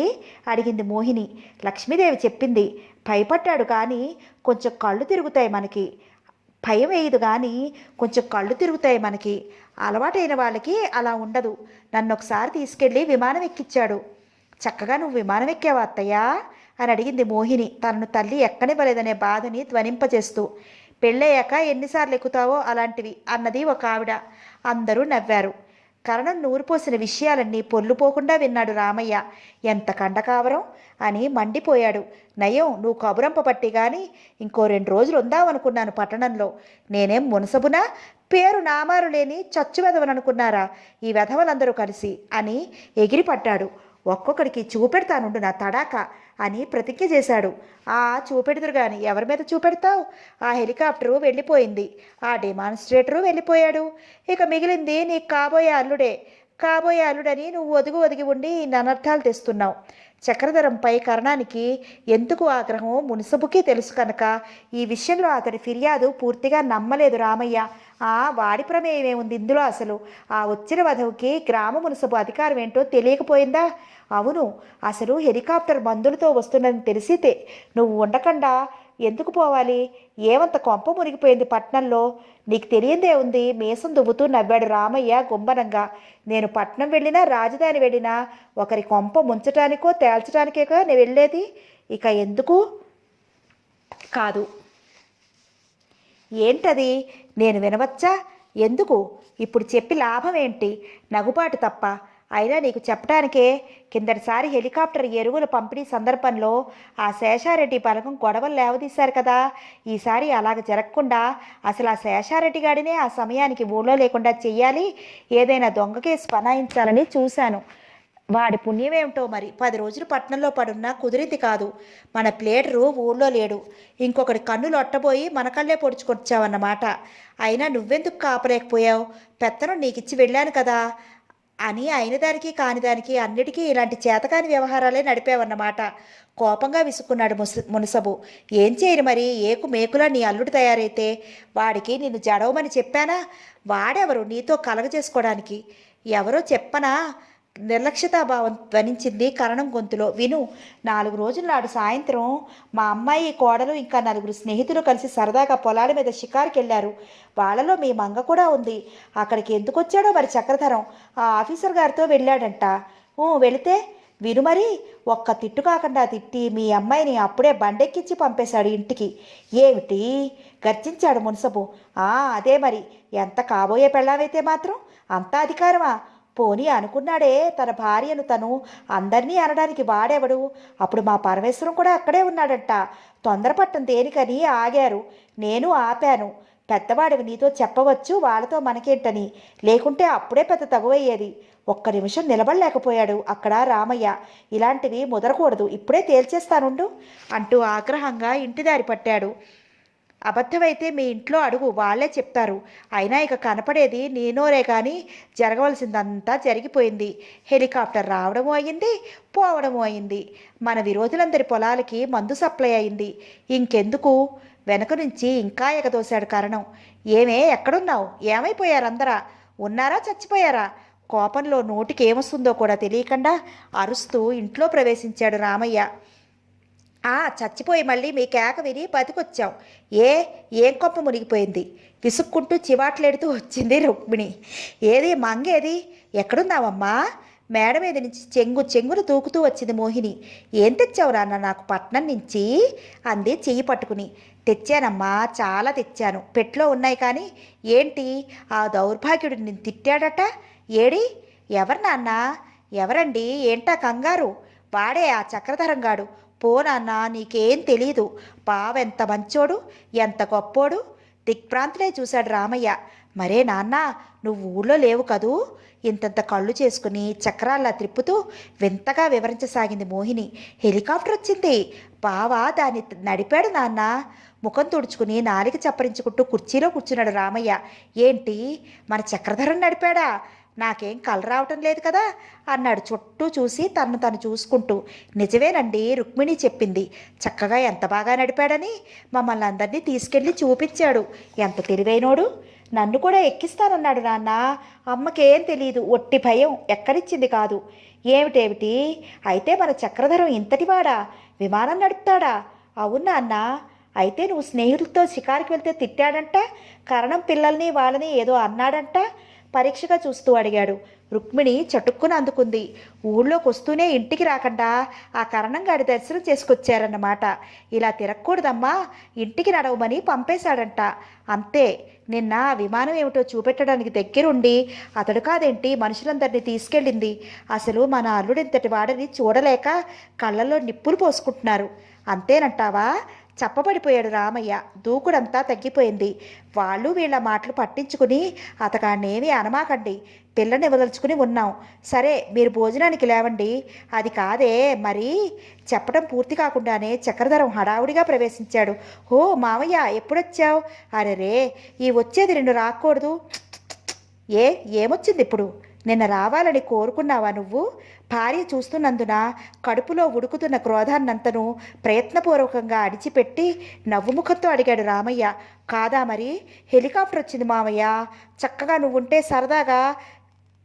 Speaker 1: అడిగింది మోహిని. లక్ష్మీదేవి చెప్పింది. భయపడ్డాడు కానీ కొంచెం కళ్ళు తిరుగుతాయి మనకి. భయం వేయదు కానీ కొంచెం కళ్ళు తిరుగుతాయి మనకి. అలవాటైన వాళ్ళకి అలా ఉండదు. నన్ను ఒకసారి తీసుకెళ్ళి విమానం ఎక్కించాడు. చక్కగా నువ్వు విమానం ఎక్కావా అత్తయ్యా అని అడిగింది మోహిని, తనను తల్లి ఎక్కనివ్వలేదనే బాధని ధ్వనింపజేస్తూ. పెళ్ళయ్యాక ఎన్నిసార్లు ఎక్కుతావో అలాంటివి అన్నది ఒక ఆవిడ. అందరూ నవ్వారు. కరణం నూరిపోసిన విషయాలన్నీ పొర్లుపోకుండా విన్నాడు రామయ్య. ఎంత కండకావరం అని మండిపోయాడు. నయం, నువ్వు కబురంపబట్టి కానీ ఇంకో 2 రోజులు ఉందామనుకున్నాను పట్టణంలో. నేనేం మునసబునా? పేరు నామారు లేని చచ్చు వెధవననుకున్నారా ఈ వెధవలందరూ కలిసి అని ఎగిరిపడ్డాడు. ఒక్కొక్కడికి చూపెడతానుండు నా తడాక అని ప్రతిజ్ఞ చేశాడు. చూపెడుతురు కానీ ఎవరి మీద చూపెడతావు? ఆ హెలికాప్టరు వెళ్ళిపోయింది, ఆ డెమాన్స్ట్రేటరు వెళ్ళిపోయాడు. ఇక మిగిలింది నీకు కాబోయే అల్లుడే. కాబోయే అల్లుడని నువ్వు ఒదిగి ఉండి అనర్థాలు తెస్తున్నావు. చక్రధరంపై కరణానికి ఎందుకు ఆగ్రహం మున్సబుకి తెలుసు కనుక ఈ విషయంలో అతడి ఫిర్యాదు పూర్తిగా నమ్మలేదు రామయ్య. వాడి ప్రమేయం ఉంది ఇందులో? అసలు ఆ వచ్చిన వధవుకి గ్రామ మున్సబు అధికారం ఏంటో తెలియకపోయిందా? అవును, అసలు హెలికాప్టర్ మందులతో వస్తున్నదని తెలిసితే నువ్వు ఉండకుండా ఎందుకు పోవాలి? ఏమంత కొంప మునిగిపోయింది పట్నంలో, నీకు తెలియందే ఉంది మీసం దువ్వుతూ నవ్వాడు రామయ్య గుంబనంగా. నేను పట్నం వెళ్ళినా రాజధాని వెళ్ళినా ఒకరి కొంప ముంచటానికో తేల్చడానికేగా నేను వెళ్ళేది. ఇక ఎందుకు కాదు. ఏంటది? నేను వినవచ్చా? ఎందుకు? ఇప్పుడు చెప్పి లాభం ఏంటి? నగుబాటు తప్ప. అయినా నీకు చెప్పడానికే. కిందటిసారి హెలికాప్టర్ ఎరువుల పంపిణీ సందర్భంలో ఆ శేషారెడ్డి బలగం గొడవలు లేవదీశారు కదా. ఈసారి అలాగ జరగకుండా అసలు ఆ శేషారెడ్డి గాడినే ఆ సమయానికి ఊళ్ళో లేకుండా చెయ్యాలి. ఏదైనా దొంగ కేసు పనాయించాలని చూశాను. వాడి పుణ్యమేమిటో మరి 10 రోజులు పట్టణంలో పడున్నా కుదిరింది కాదు. మన ప్లేటరు ఊళ్ళో లేడు. ఇంకొకటి కన్నులు ఒట్టబోయి మన కళ్ళే పొడుచుకొచ్చావన్నమాట. అయినా నువ్వెందుకు కాపలేకపోయావు? పెత్తనం నీకిచ్చి వెళ్ళాను కదా అని అయిన దానికి కాని దానికి అన్నిటికీ ఇలాంటి చేతకాని వ్యవహారాలే నడిపావన్నమాట. కోపంగా విసుక్కున్నాడు మునసబు. ఏం చేయరు మరి? ఏకు మేకులా నీ అల్లుడు తయారైతే వాడికి నిన్ను జడవమని చెప్పానా? వాడెవరు నీతో కలగజేసుకోవడానికి? ఎవరో చెప్పనా? నిర్లక్ష్యతాభావం ధ్వనించింది కరణం గొంతులో. విను, 4 రోజుల నాడు సాయంత్రం మా అమ్మాయి కోడలు ఇంకా 4 స్నేహితులు కలిసి సరదాగా పొలాల మీద షికారుకి వెళ్ళారు. వాళ్ళలో మీ మంగ కూడా ఉంది. అక్కడికి ఎందుకు వచ్చాడో మరి చక్రధరం ఆ ఆఫీసర్ గారితో వెళ్ళాడంట. వెళితే విను మరి, ఒక్క తిట్టు కాకుండా తిట్టి మీ అమ్మాయిని అప్పుడే బండెక్కించి పంపేశాడు ఇంటికి. ఏమిటి? గర్జించాడు మున్సబు. అదే మరి, ఎంత కాబోయే పెళ్ళావైతే మాత్రం అంత అధికారమా? పోనీ అనుకున్నాడే తన భార్యను తను అందరినీ అనడానికి వాడెవడు. అప్పుడు మా పరమేశ్వరం కూడా అక్కడే ఉన్నాడంట. తొందరపట్టం దేనికని ఆగారు. నేను ఆపాను. పెద్దవాడివి నీతో చెప్పవచ్చు, వాళ్ళతో మనకేంటని. లేకుంటే అప్పుడే పెద్ద తగువయ్యేది. ఒక్క నిమిషం నిలబడలేకపోయాడు అక్కడ రామయ్య. ఇలాంటివి ముదరకూడదు, ఇప్పుడే తేల్చేస్తానుండు అంటూ ఆగ్రహంగా ఇంటిదారి పట్టాడు. అబద్ధమైతే మీ ఇంట్లో అడుగు, వాళ్లే చెప్తారు. అయినా ఇక కనపడేది నేనోరే కానీ జరగవలసిందంతా జరిగిపోయింది. హెలికాప్టర్ రావడము అయింది, పోవడము అయింది. మన విరోధులందరి పొలాలకి మందు సప్లై అయింది. ఇంకెందుకు? వెనక నుంచి ఇంకా ఎగదోశాడు కరణం. ఏమే, ఎక్కడున్నావు? ఏమైపోయారందరా? ఉన్నారా, చచ్చిపోయారా? కోపంలో నోటికి ఏమొస్తుందో కూడా తెలియకుండా అరుస్తూ ఇంట్లో ప్రవేశించాడు రామయ్య. చచ్చిపోయి మళ్ళీ మీ కేక విని బతికొచ్చాం. ఏం కొంప మునిగిపోయింది? విసుక్కుంటూ చివాట్లెడుతూ వచ్చింది రుక్మిణి. ఏది మంగేది? ఎక్కడున్నావమ్మా? మేడ మీద నుంచి చెంగును తూకుతూ వచ్చింది మోహిని. ఏం తెచ్చావు నాన్న నాకు పట్నం నుంచి? అంది చెయ్యి పట్టుకుని. తెచ్చానమ్మా, చాలా తెచ్చాను. పెట్లో ఉన్నాయి కానీ ఏంటి? ఆ దౌర్భాగ్యుడు నిన్ను తిట్టాడట. ఏడి? ఎవరు నాన్న? ఎవరండి? ఏంటా కంగారు? వాడే ఆ చక్రధరంగాడు. పో నాన్న, నీకేం తెలీదు. బావెంత మంచోడు, ఎంత గొప్పోడు. దిగ్భ్రాంతులే చూశాడు రామయ్య. మరే నాన్న, నువ్వు ఊళ్ళో లేవు కదూ? ఇంతంత కళ్ళు చేసుకుని చక్రాల్లా త్రిప్పుతూ వింతగా వివరించసాగింది మోహిని. హెలికాప్టర్ వచ్చింది. బావా దాన్ని నడిపాడు నాన్న. ముఖం తుడుచుకుని నాలిక చప్పరించుకుంటూ కుర్చీలో కూర్చున్నాడు రామయ్య. ఏంటి, మన చక్రధరం నడిపాడా? నాకేం కల రావటం లేదు కదా అన్నాడు చుట్టూ చూసి తను చూసుకుంటూ. నిజమేనండి, రుక్మిణి చెప్పింది. చక్కగా ఎంత బాగా నడిపాడని మమ్మల్ని అందరినీ తీసుకెళ్ళి చూపించాడు. ఎంత తెలివైనోడు. నన్ను కూడా ఎక్కిస్తానన్నాడు నాన్న. అమ్మకేం తెలీదు, ఒట్టి భయం, ఎక్కడిచ్చింది కాదు. ఏమిటేమిటి? అయితే మన చక్రధరం ఇంతటివాడా? విమానం నడుపుతాడా? అవునా అన్న? అయితే నువ్వు స్నేహితులతో షికారుకి వెళ్తే తిట్టాడంట. కరణం పిల్లల్ని వాళ్ళని ఏదో అన్నాడంట. పరీక్షగా చూస్తూ అడిగాడు. రుక్మిణి చటుక్కున అందుకుంది. ఊళ్ళోకి వస్తూనే ఇంటికి రాకుండా ఆ కరణంగాడి దర్శనం చేసుకొచ్చారన్నమాట. ఇలా తిరగకూడదమ్మా, ఇంటికి నడవమని పంపేశాడంట. అంతే. నిన్న విమానం ఏమిటో చూపెట్టడానికి దగ్గరుండి అతడు కాదేంటి మనుషులందరినీ తీసుకెళ్ళింది. అసలు మన అల్లుడింతటి వాడిని చూడలేక కళ్ళల్లో నిప్పులు పోసుకుంటున్నారు. అంతేనంటావా? చప్పబడిపోయాడు రామయ్య. దూకుడంతా తగ్గిపోయింది. వాళ్ళు వీళ్ళ మాటలు పట్టించుకుని అతగాన్నేమీ అనమాకండి. పిల్లని వదలుచుకుని ఉన్నాం. సరే, మీరు భోజనానికి లేవండి. అది కాదే మరి. చెప్పడం పూర్తి కాకుండానే చక్రధరం హడావుడిగా ప్రవేశించాడు. ఓ మామయ్య, ఎప్పుడొచ్చావు? అరెరే, ఈ వచ్చేది నిన్ను రాకూడదు. ఏమొచ్చింది ఇప్పుడు? నిన్న రావాలని కోరుకున్నావా నువ్వు? భార్య చూస్తున్నందున కడుపులో ఉడుకుతున్న క్రోధాన్నంతను ప్రయత్నపూర్వకంగా అడిచిపెట్టి నవ్వుముఖంతో అడిగాడు రామయ్య. కాదా మరి? హెలికాప్టర్ వచ్చింది మామయ్య. చక్కగా నువ్వుంటే సరదాగా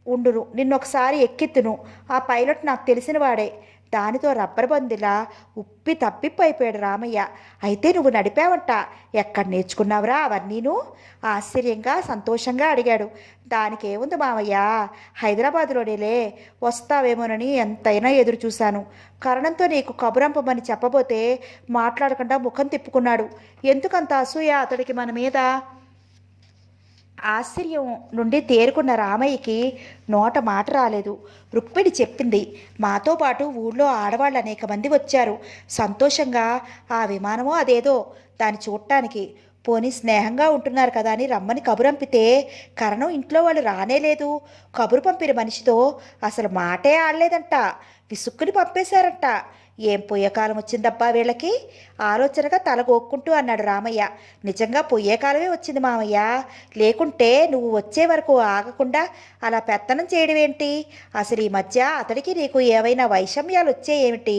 Speaker 1: ఉండును. నిన్నొకసారి ఎక్కిత్తును. ఆ పైలట్ నాకు తెలిసినవాడే. దానితో రబ్బర్ బందిలా ఉప్పి తప్పిపోయిపోయాడు రామయ్య. అయితే నువ్వు నడిపావంట. ఎక్కడ నేర్చుకున్నావురా అవన్నీను? ఆశ్చర్యంగా సంతోషంగా అడిగాడు. దానికేముంది మామయ్య, హైదరాబాదులోనేలే. వస్తావేమోనని ఎంతైనా ఎదురు చూశాను. కరణంతో నీకు కబురంపమని చెప్పబోతే మాట్లాడకుండా ముఖం తిప్పుకున్నాడు. ఎందుకంత అసూయ అతడికి మన మీద? ఆశ్చర్యం నుండి తేరుకున్న రామయ్యకి నోట మాట రాలేదు. రుక్మిణి చెప్పింది. మాతో పాటు ఊళ్ళో ఆడవాళ్ళు అనేక మంది వచ్చారు. సంతోషంగా ఆ విమానమో అదేదో దాన్ని చూడటానికి. పోనీ స్నేహంగా ఉంటున్నారు కదా అని రమ్మని కబురంపితే కరణం ఇంట్లో వాళ్ళు రానేలేదు. కబురు పంపిన మనిషితో అసలు మాటే ఆడలేదంట. విసుక్కుని పంపేశారంట. ఏం పొయ్యేకాలం వచ్చిందబ్బా వీళ్ళకి? ఆలోచనగా తలగోక్కుంటూ అన్నాడు రామయ్య. నిజంగా పొయ్యేకాలమే వచ్చింది మామయ్య. లేకుంటే నువ్వు వచ్చే వరకు ఆగకుండా అలా పెత్తనం చేయడమేంటి? అసలు ఈ మధ్య అతడికి నీకు ఏవైనా వైషమ్యాలు వచ్చేయేమిటి?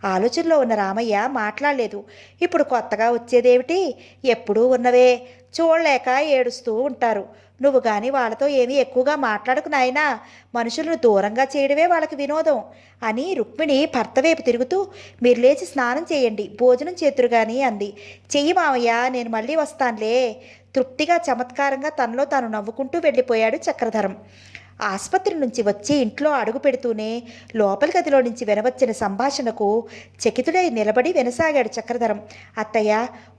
Speaker 1: ఆలోచనలో ఉన్న రామయ్య మాట్లాడలేదు. ఇప్పుడు కొత్తగా వచ్చేదేమిటి? ఎప్పుడూ ఉన్నవే. చూడలేక ఏడుస్తూ ఉంటారు. నువ్వు కానీ వాళ్ళతో ఏమీ ఎక్కువగా మాట్లాడకు నాయనా. మనుషులను దూరంగా చేయడమే వాళ్ళకి వినోదం అని రుక్మిణి భర్త వైపు తిరుగుతూ, మీరు లేచి స్నానం చేయండి, భోజనం చేతురు కానీ అంది. చెయ్యి మావయ్య, నేను మళ్ళీ వస్తానులే. తృప్తిగా చమత్కారంగా తనలో తాను నవ్వుకుంటూ వెళ్ళిపోయాడు చక్రధరం. ఆసుపత్రి నుంచి వచ్చి ఇంట్లో అడుగు పెడుతూనే లోపలి గదిలో నుంచి వినవచ్చిన సంభాషణకు చకితుడై నిలబడి వినసాగాడు చక్రధరం. అత్తయ్య,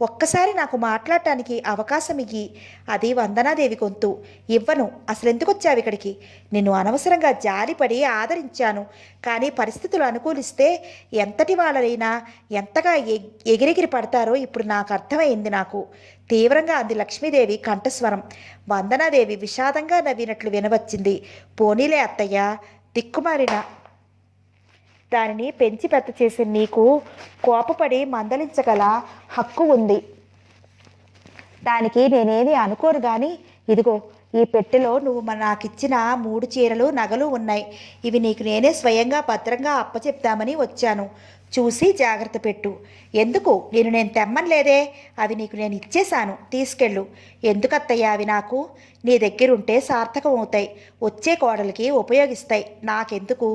Speaker 1: ఒక్కసారి నాకు మాట్లాడటానికి అవకాశం ఇయ్యి. అది వందనాదేవి గొంతు. ఇవ్వను. అసలెందుకు వచ్చావు ఇక్కడికి? నిన్ను అనవసరంగా జాలిపడి ఆదరించాను. కానీ పరిస్థితులు అనుకూలిస్తే ఎంతటి వాళ్ళైనా ఎంతగా ఎగిరెగిరి పడతారో ఇప్పుడు నాకు అర్థమైంది. నాకు తీవ్రంగా అంది లక్ష్మీదేవి కంఠస్వరం. వందనాదేవి విషాదంగా నవ్వినట్లు వినవచ్చింది. పోనీలే అత్తయ్య, దిక్కుమారిన దానిని పెంచి పెద్ద చేసి నీకు కోపపడి మందలించగల హక్కు ఉంది. దానికి నేనేది అనుకోను. కానీ ఇదిగో ఈ పెట్టెలో నువ్వు నాకిచ్చిన 3 చీరలు నగలు ఉన్నాయి. ఇవి నీకు నేనే స్వయంగా భద్రంగా అప్పచెప్తామని వచ్చాను. చూసి జాగ్రత్త పెట్టు. ఎందుకు? నేను తెమ్మనలేదే. అవి నీకు నేను ఇచ్చేశాను. తీసుకెళ్ళు. ఎందుకత్తయ్యా అవి నాకు? నీ దగ్గరుంటే సార్థకం అవుతాయి. వచ్చే కోడలికి ఉపయోగిస్తాయి. నాకెందుకు?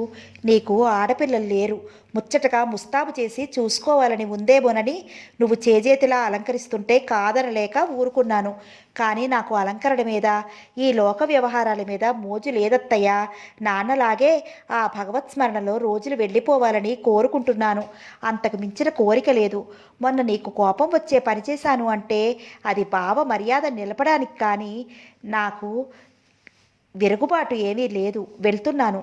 Speaker 1: నీకు ఆడపిల్లలు లేరు. ముచ్చటగా ముస్తాబు చేసి చూసుకోవాలని ఉందేమోనని నువ్వు చేజేతిలా అలంకరిస్తుంటే కాదనలేక ఊరుకున్నాను. కానీ నాకు అలంకరణ మీద, ఈ లోక వ్యవహారాల మీద మోజు లేదత్తయ్యా. నాన్నలాగే ఆ భగవత్ స్మరణలో రోజులు వెళ్ళిపోవాలని కోరుకుంటున్నాను. అంతకు మించిన కోరిక లేదు. మొన్న నీకు కోపం వచ్చే పనిచేశాను అంటే అది భావ మర్యాద నిలపడానికి. కానీ నాకు విరుగుబాటు ఏమీ లేదు. వెళ్తున్నాను.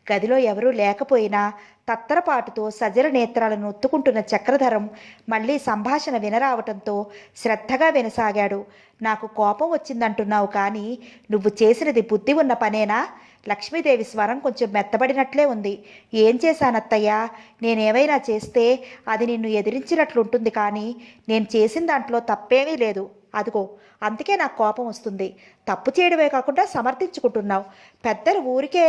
Speaker 1: గదిలో ఎవరూ లేకపోయినా తత్తరపాటుతో సజల నేత్రాలను ఒత్తుకుంటున్న చక్రధరం మళ్ళీ సంభాషణ వినరావటంతో శ్రద్ధగా వినసాగాడు. నాకు కోపం వచ్చిందంటున్నావు, కానీ నువ్వు చేసినది బుద్ధి ఉన్న పనేనా? లక్ష్మీదేవి స్వరం కొంచెం మెత్తబడినట్లే ఉంది. ఏం చేశానత్తయ్యా? నేనేమైనా చేస్తే అది నిన్ను ఎదిరించినట్లుంటుంది. కానీ నేను చేసిన దాంట్లో తప్పేమీ లేదు. అదిగో అందుకే నాకు కోపం వస్తుంది. తప్పు చేయడమే కాకుండా సమర్థించుకుంటున్నావు. పెద్దలు ఊరికే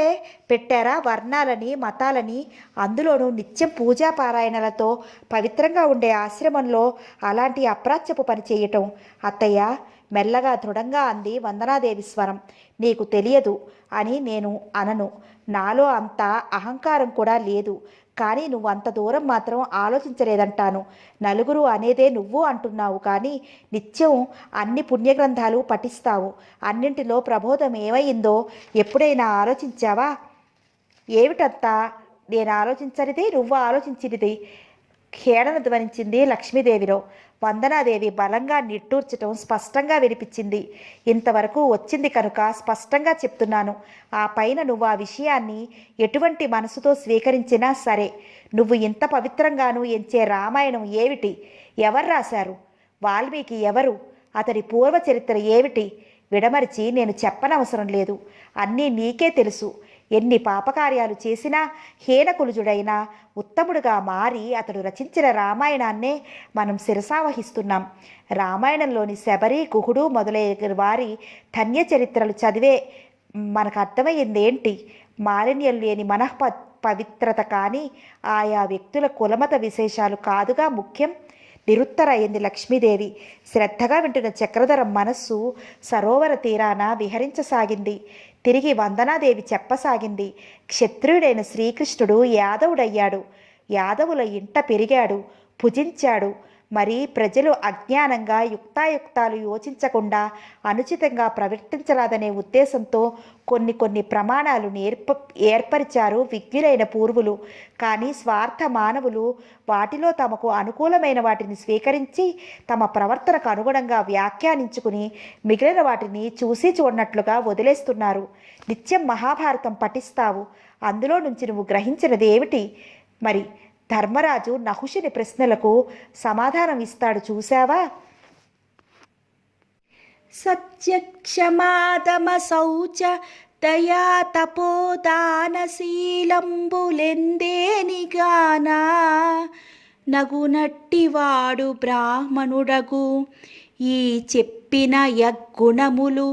Speaker 1: పెట్టారా వర్ణాలని, మతాలని? అందులోనూ నిత్యం పూజా పారాయణలతో పవిత్రంగా ఉండే ఆశ్రమంలో అలాంటి అప్రాచ్యపు పని చేయటం? అత్తయ్య, మెల్లగా దృఢంగా అంది వందనాదేవి స్వరం. నీకు తెలియదు అని నేను అనను. నాలో అంత అహంకారం కూడా లేదు. కానీ నువ్వు అంత దూరం మాత్రం ఆలోచించలేదంటాను. నలుగురు అనేదే నువ్వు అంటున్నావు. కానీ నిత్యం అన్ని పుణ్యగ్రంథాలు పఠిస్తావు. అన్నింటిలో ప్రబోధం ఏమైందో ఎప్పుడైనా ఆలోచించావా? ఏమిటంతా నేను ఆలోచించనిది, నువ్వు ఆలోచించినది? ఖేడన ధ్వనించింది లక్ష్మీదేవిలో. వందనాదేవి బలంగా నిట్టూర్చటం స్పష్టంగా వినిపించింది. ఇంతవరకు వచ్చింది కనుక స్పష్టంగా చెప్తున్నాను. ఆ పైన నువ్వు ఆ విషయాన్ని ఎటువంటి మనసుతో స్వీకరించినా సరే, నువ్వు ఇంత పవిత్రంగాను ఎంచే రామాయణం ఏమిటి? ఎవరు రాశారు? వాల్మీకి ఎవరు? అతడి పూర్వ చరిత్ర ఏమిటి? విడమరిచి నేను చెప్పనవసరం లేదు. అన్నీ నీకే తెలుసు. ఎన్ని పాపకార్యాలు చేసినా హీనకులుజుడైనా ఉత్తముడుగా మారి అతడు రచించిన రామాయణాన్నే మనం శిరసావహిస్తున్నాం. రామాయణంలోని శబరి, కుహుడు మొదలైన వారి ధన్య చరిత్రలు చదివే మనకు అర్థమయ్యిందేంటి? మాలిన్యం లేని పవిత్రత కానీ ఆయా వ్యక్తుల కులమత విశేషాలు కాదుగా ముఖ్యం. నిరుత్తరయ్యింది లక్ష్మీదేవి. శ్రద్ధగా వింటున్న చక్రధరం మనస్సు సరోవర తీరాన విహరించసాగింది. తిరిగి వందనాదేవి చెప్పసాగింది. క్షత్రియుడైన శ్రీకృష్ణుడు యాదవుడయ్యాడు. యాదవుల ఇంట పెరిగాడు, భుజించాడు. మరి ప్రజలు అజ్ఞానంగా యుక్తాయుక్తాలు యోచించకుండా అనుచితంగా ప్రవర్తించరాదనే ఉద్దేశంతో కొన్ని ప్రమాణాలు ఏర్పరిచారు విజ్ఞులైన పూర్వులు. కానీ స్వార్థ మానవులు వాటిలో తమకు అనుకూలమైన వాటిని స్వీకరించి తమ ప్రవర్తనకు అనుగుణంగా వ్యాఖ్యానించుకుని మిగిలిన వాటిని చూసి చూడనట్లుగా వదిలేస్తున్నారు. నిత్యం మహాభారతం పఠిస్తావు. అందులో నుంచి నువ్వు గ్రహించినది ఏమిటి? మరి ధర్మరాజు నహుషుని ప్రశ్నలకు సమాధానం ఇస్తాడు, చూశావా? సత్యక్షమాతమ శౌచ దయా తపోదానశీలంబులెందేనిగానా నగునట్టివాడు బ్రాహ్మణుడగు. ఈ చెప్పిన యగ్గుణములు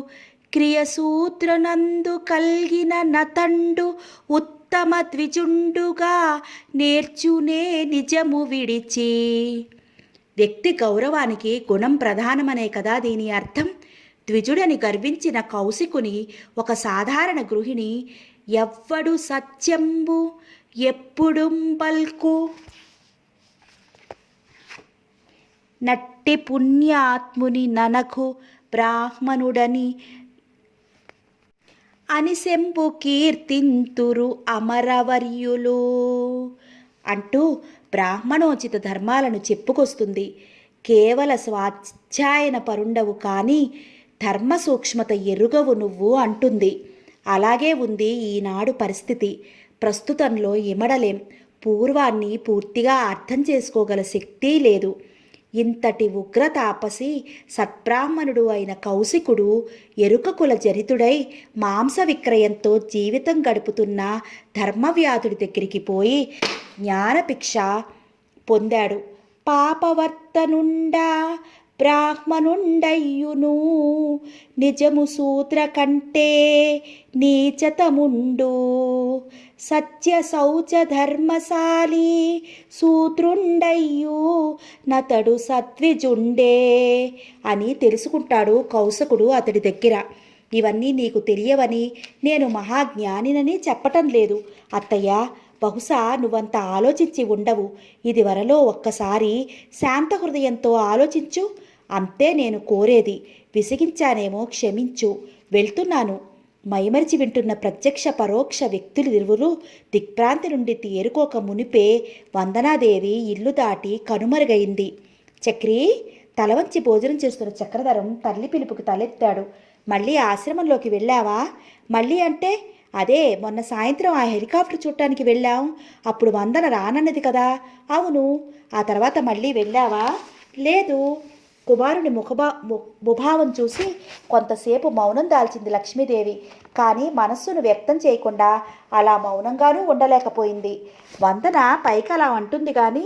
Speaker 1: క్రియసూత్రనందు కల్గిన నతండు ఉత్తమ ద్విజుండుగా నేర్చునే నిజము విడిచి. వ్యక్తి గౌరవానికి గుణం ప్రధానమనే కదా దీని అర్థం. ద్విజుడని గర్వించిన కౌశికుని ఒక సాధారణ గృహిణి ఎవ్వడు సత్యంబు ఎప్పుడుంబల్కు నట్టి పుణ్యాత్ముని ననకు బ్రాహ్మణుడని అని శంభు కీర్తింతురు అమరవర్యులు అంటూ బ్రాహ్మణోచిత ధర్మాలను చెప్పుకొస్తుంది. కేవల స్వాధ్యాయన పరుండవు కానీ ధర్మ సూక్ష్మత ఎరుగవు నువ్వు అంటుంది. అలాగే ఉంది ఈనాడు పరిస్థితి. ప్రస్తుతంలో ఇమడలేం. పూర్వాన్ని పూర్తిగా అర్థం చేసుకోగల శక్తి లేదు. ఇంతటి ఉగ్ర తాపసి సత్బ్రాహ్మణుడు అయిన కౌశికుడు ఎరుకకుల జరితుడై మాంస విక్రయంతో జీవితం గడుపుతున్న ధర్మవ్యాధుడి దగ్గరికి పోయి జ్ఞానభిక్ష పొందాడు. పాపవర్తనుండా బ్రాహ్మణుండయ్యును నిజము సూత్ర కంటే నీచతముండు సత్య శౌచ ధర్మశాలి సూత్రుండయ్యు నతడు సత్విజుండే అని తెలుసుకుంటాడు కౌశకుడు అతడి దగ్గర. ఇవన్నీ నీకు తెలియవని నేను మహాజ్ఞానినని చెప్పటం లేదు అత్తయ్య. బహుశా నువ్వంత ఆలోచించి ఉండవు. ఇదివరలో ఒక్కసారి శాంత హృదయంతో ఆలోచించు. అంతే నేను కోరేది. విసిగించానేమో క్షమించు. వెళ్తున్నాను. మైమరిచి వింటున్న ప్రత్యక్ష పరోక్ష వ్యక్తులిరువురు దిక్ప్రాంతి నుండి తేరుకోక మునిపే వందనాదేవి ఇల్లు దాటి కనుమరుగైంది. చక్రి తలవంచి భోజనం చేస్తున్న చక్రధరం తల్లి పిలుపుకు తలెత్తాడు. మళ్ళీ ఆశ్రమంలోకి వెళ్ళావా? మళ్ళీ అంటే అదే మొన్న సాయంత్రం ఆ హెలికాప్టర్ చూడటానికి వెళ్ళాం. అప్పుడు వందన రానన్నది కదా. అవును. ఆ తర్వాత మళ్ళీ వెళ్ళావా? లేదు. కుమారుని ముభావం చూసి కొంతసేపు మౌనం దాల్చింది లక్ష్మీదేవి. కానీ మనస్సును వ్యక్తం చేయకుండా అలా మౌనంగానూ ఉండలేకపోయింది. వందన పైకి అలా అంటుంది కానీ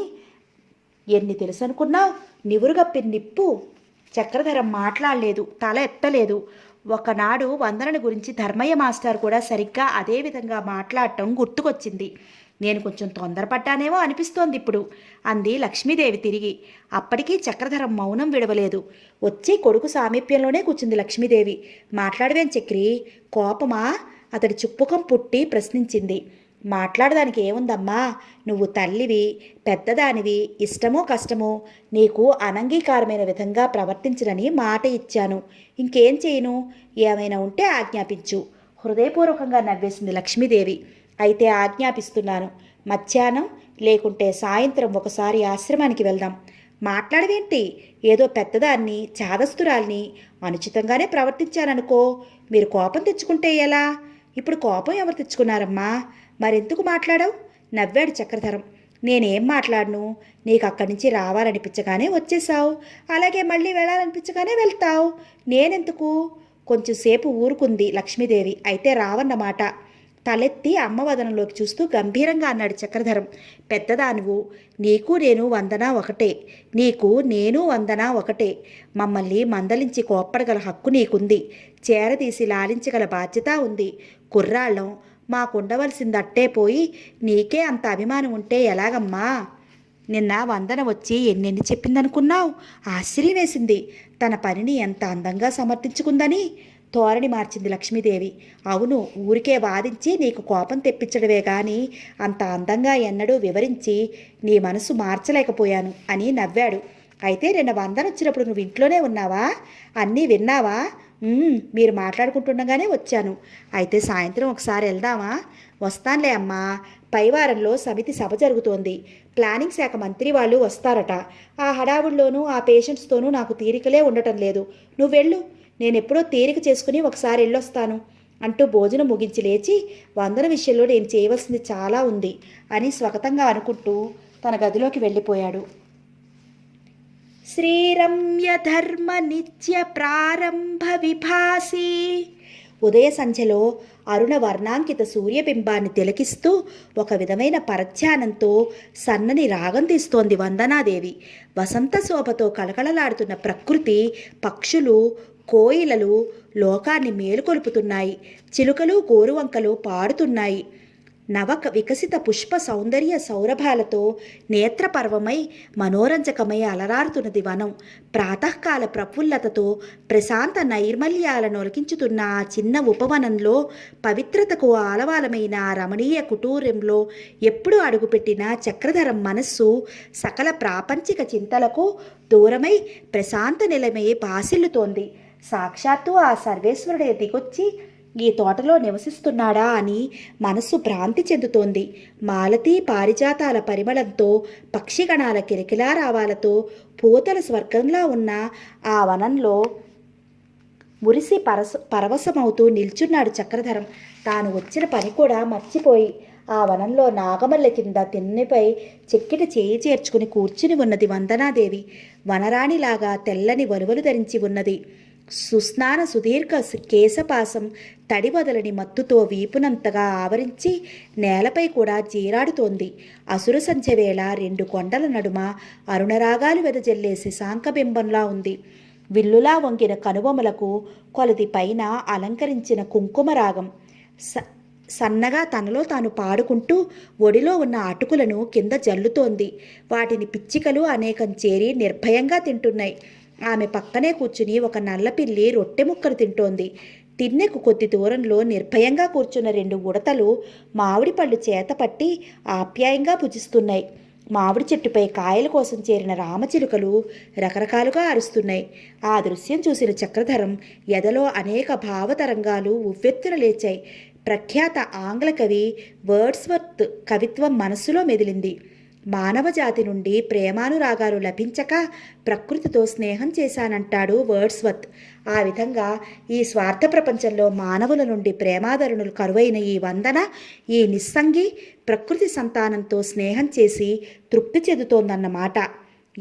Speaker 1: ఎన్ని తెలుసనుకున్నావు? నివురుగప్పి నిప్పు. చక్రధరం మాట్లాడలేదు, తల ఎత్తలేదు. ఒకనాడు వందనని గురించి ధర్మయ్య మాస్టర్ కూడా సరిగ్గా అదే విధంగా మాట్లాడటం గుర్తుకొచ్చింది. నేను కొంచెం తొందరపడ్డానేమో అనిపిస్తోంది ఇప్పుడు అంది లక్ష్మీదేవి తిరిగి. అప్పటికీ చక్రధరం మౌనం విడవలేదు. వచ్చి కొడుకు సామీప్యంలోనే కూర్చుంది లక్ష్మీదేవి. మాట్లాడవేం చక్రి? కోపమా? అతడి చుప్పుకం పుట్టి ప్రశ్నించింది. మాట్లాడడానికి ఏముందమ్మా? నువ్వు తల్లివి, పెద్దదానివి. ఇష్టమో కష్టమో నీకు అనంగీకారమైన విధంగా ప్రవర్తించనని మాట ఇచ్చాను. ఇంకేం చేయను? ఏమైనా ఉంటే ఆజ్ఞాపించు. హృదయపూర్వకంగా నవ్వేసింది లక్ష్మీదేవి. అయితే ఆజ్ఞాపిస్తున్నాను. మధ్యాహ్నం లేకుంటే సాయంత్రం ఒకసారి ఆశ్రమానికి వెళ్దాం. మాట్లాడవేంటి? ఏదో పెద్దదాన్ని, చాదస్తురాల్ని అనుచితంగానే ప్రవర్తించాననుకో. మీరు కోపం తెచ్చుకుంటే ఎలా? ఇప్పుడు కోపం ఎవరు తెచ్చుకున్నారమ్మా? మరెందుకు మాట్లాడావు? నవ్వాడు చక్రధరం. నేనేం మాట్లాడను? నీకు అక్కడి నుంచి రావాలనిపించగానే వచ్చేసావు, అలాగే మళ్ళీ వెళ్ళాలనిపించగానే వెళ్తావు. నేనెందుకు? కొంచెంసేపు ఊరుకుంది లక్ష్మీదేవి. అయితే రావన్నమాట. తలెత్తి అమ్మవదనంలోకి చూస్తూ గంభీరంగా అన్నాడు చక్రధరం. పెద్దదానువు. నీకు నేను వందన ఒకటే. నీకు నేను వందన ఒకటే. మమ్మల్ని మందలించి కోప్పడగల హక్కు నీకుంది. చేరదీసి లాలించగల బాధ్యత ఉంది. కుర్రాళ్ళం. మాకుండవలసిందట్టే పోయి నీకే అంత అభిమానం ఉంటే ఎలాగమ్మా? నిన్న వందన వచ్చి ఎన్నెన్ని చెప్పిందనుకున్నావు? ఆశ్చర్యం వేసింది. తన పనిని ఎంత అందంగా సమర్థించుకుందని. ధోరణి మార్చింది లక్ష్మీదేవి. అవును, ఊరికే వాదించి నీకు కోపం తెప్పించడమే కానీ అంత అందంగా ఎన్నడూ వివరించి నీ మనసు మార్చలేకపోయాను అని నవ్వాడు. అయితే నిన్న వందన వచ్చినప్పుడు నువ్వు ఇంట్లోనే ఉన్నావా? అన్నీ విన్నావా? మీరు మాట్లాడుకుంటుండగానే వచ్చాను. అయితే సాయంత్రం ఒకసారి వెళ్దామా? వస్తానులే అమ్మా. పైవారంలో సమితి సభ జరుగుతోంది. ప్లానింగ్ శాఖ మంత్రి వాళ్ళు వస్తారట. ఆ హడావుల్లోనూ ఆ పేషెంట్స్తోనూ నాకు తీరికలే ఉండటం లేదు. నువ్వెళ్ళు. నేనెప్పుడో తీరిక చేసుకుని ఒకసారి వెళ్ళొస్తాను అంటూ భోజనం ముగించి లేచి వందన విషయంలో నేను చేయవలసింది చాలా ఉంది అని స్వగతంగా అనుకుంటూ తన గదిలోకి వెళ్ళిపోయాడు. శ్రీరమ్య ధర్మ నిత్య ప్రారంభ విభాసి. ఉదయ సంధ్యలో అరుణ వర్ణాంకిత సూర్యబింబాన్ని తిలకిస్తూ ఒక విధమైన పరధ్యానంతో సన్నని రాగం తీస్తోంది వందనాదేవి. వసంత శోభతో కళకళలాడుతున్న ప్రకృతి, పక్షులు, కోయిలలు లోకాన్ని మేలుకొలుపుతున్నాయి. చిలుకలు, గోరువంకలు పాడుతున్నాయి. వికసిత పుష్ప సౌందర్య సౌరభాలతో నేత్రపర్వమై మనోరంజకమై అలరారుతున్నది వనం. ప్రాతకాల ప్రఫుల్లతతో ప్రశాంత నైర్మల్యాలను ఒలికించుతున్న ఆ చిన్న ఉపవనంలో పవిత్రతకు ఆలవాలమైన ఆ రమణీయ కుటీరంలో ఎప్పుడు అడుగుపెట్టిన చక్రధరం మనస్సు సకల ప్రాపంచిక చింతలకు దూరమై ప్రశాంత నిలమై బాసిల్లుతోంది. సాక్షాత్తు ఆ సర్వేశ్వరుడే దిగొచ్చి ఈ తోటలో నివసిస్తున్నాడా అని మనస్సు భ్రాంతి చెందుతోంది. మాలతీ పారిజాతాల పరిమళంతో, పక్షిగణాల కిలకిలారావాలతో పూతల స్వర్గంలా ఉన్న ఆ వనంలో మురిసి పరవశమవుతూ నిల్చున్నాడు చక్రధరం. తాను వచ్చిన పని కూడా మర్చిపోయి ఆ వనంలో నాగమల్లె కింద తిన్నెపై చెక్కిట చేయి చేర్చుకుని కూర్చుని ఉన్నది వందనాదేవి. వనరాణిలాగా తెల్లని వలువలు ధరించి ఉన్నది. సుస్నాన సుదీర్ఘ కేశపాసం తడి వదలని మత్తుతో వీపునంతగా ఆవరించి నేలపై కూడా జీరాడుతోంది. అసుర సంధ్య వేళ 2 కొండల నడుమ అరుణరాగాలు వెదజల్లే శశాంకబింబంలా ఉంది. విల్లులా వంగిన కనుబొమలకు కొలది పైన అలంకరించిన కుంకుమరాగం సన్నగా తనలో తాను పాడుకుంటూ ఒడిలో ఉన్న అటుకులను కింద జల్లుతోంది. వాటిని పిచ్చికలు అనేకం చేరి నిర్భయంగా తింటున్నాయి. ఆమె పక్కనే కూర్చుని ఒక నల్లపిల్లి రొట్టె ముక్కలు తింటోంది. తిన్నెకు కొద్ది దూరంలో నిర్భయంగా కూర్చున్న 2 ఉడతలు మామిడి పళ్ళు చేతపట్టి ఆప్యాయంగా భుజిస్తున్నాయి. మామిడి చెట్టుపై కాయల కోసం చేరిన రామచిలుకలు రకరకాలుగా అరుస్తున్నాయి. ఆ దృశ్యం చూసిన చక్రధరం ఎదలో అనేక భావతరంగాలు ఉవ్వెత్తున లేచాయి. ప్రఖ్యాత ఆంగ్ల కవి వర్డ్స్వర్త్ కవిత్వం మనస్సులో మెదిలింది. మానవ జాతి నుండి ప్రేమానురాగాలు లభించక ప్రకృతితో స్నేహం చేశానంటాడు వర్డ్స్వర్త్. ఆ విధంగా ఈ స్వార్థ ప్రపంచంలో మానవుల నుండి ప్రేమాదరణులు కరువైన ఈ వందన ఈ నిస్సంగి ప్రకృతి సంతానంతో స్నేహం చేసి తృప్తి చెందుతోందన్నమాట.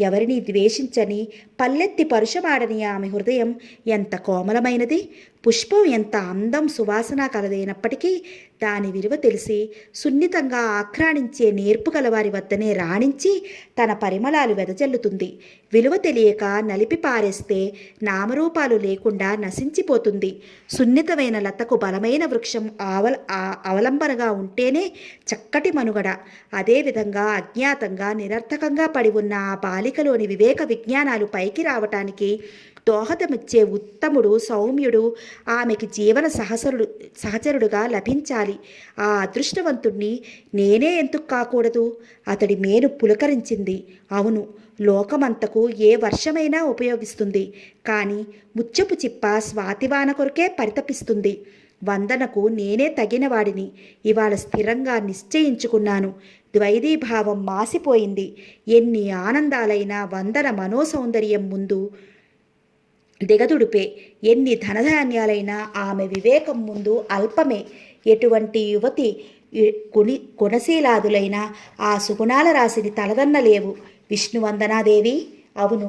Speaker 1: ఎవరిని ద్వేషించని పల్లెత్తి పరుషమాడని ఆమె హృదయం ఎంత కోమలమైనది. పుష్పం ఎంత అందం సువాసన కలదైనప్పటికీ దాని విలువ తెలిసి సున్నితంగా ఆక్రాణించే నేర్పు గలవారి వద్దనే రాణించి తన పరిమళాలు వెదజల్లుతుంది. విలువ తెలియక నలిపి పారేస్తే నామరూపాలు లేకుండా నశించిపోతుంది. సున్నితమైన లతకు బలమైన వృక్షం అవలంబనగా ఉంటేనే చక్కటి మనుగడ. అదేవిధంగా అజ్ఞాతంగా నిరర్థకంగా పడి ఉన్న ఆ బాలికలోని వివేక విజ్ఞానాలు పైకి రావటానికి దోహదమిచ్చే ఉత్తముడు సౌమ్యుడు ఆమెకి జీవన సహచరుడుగా లభించాలి. ఆ అదృష్టవంతుణ్ణి నేనే ఎందుకు కాకూడదు? అతడి మేను పులకరించింది. అవును, లోకమంతకు ఏ వర్షమైనా ఉపయోగిస్తుంది. కానీ ముత్యపు చిప్ప స్వాతివాన కొరకే పరితపిస్తుంది. వందనకు నేనే తగినవాడిని ఇవాళ స్థిరంగా నిశ్చయించుకున్నాను. ద్వైదీభావం మాసిపోయింది. ఎన్ని ఆనందాలైనా వందన మనోసౌందర్యం ముందు దిగదుడిపే. ఎన్ని ధనధాన్యాలైనా ఆమె వివేకం ముందు అల్పమే. ఎటువంటి యువతి గుణశీలాదులైన ఆ సుగుణాల రాశిని తలదన్నలేవు విష్ణువందనాదేవి. అవును,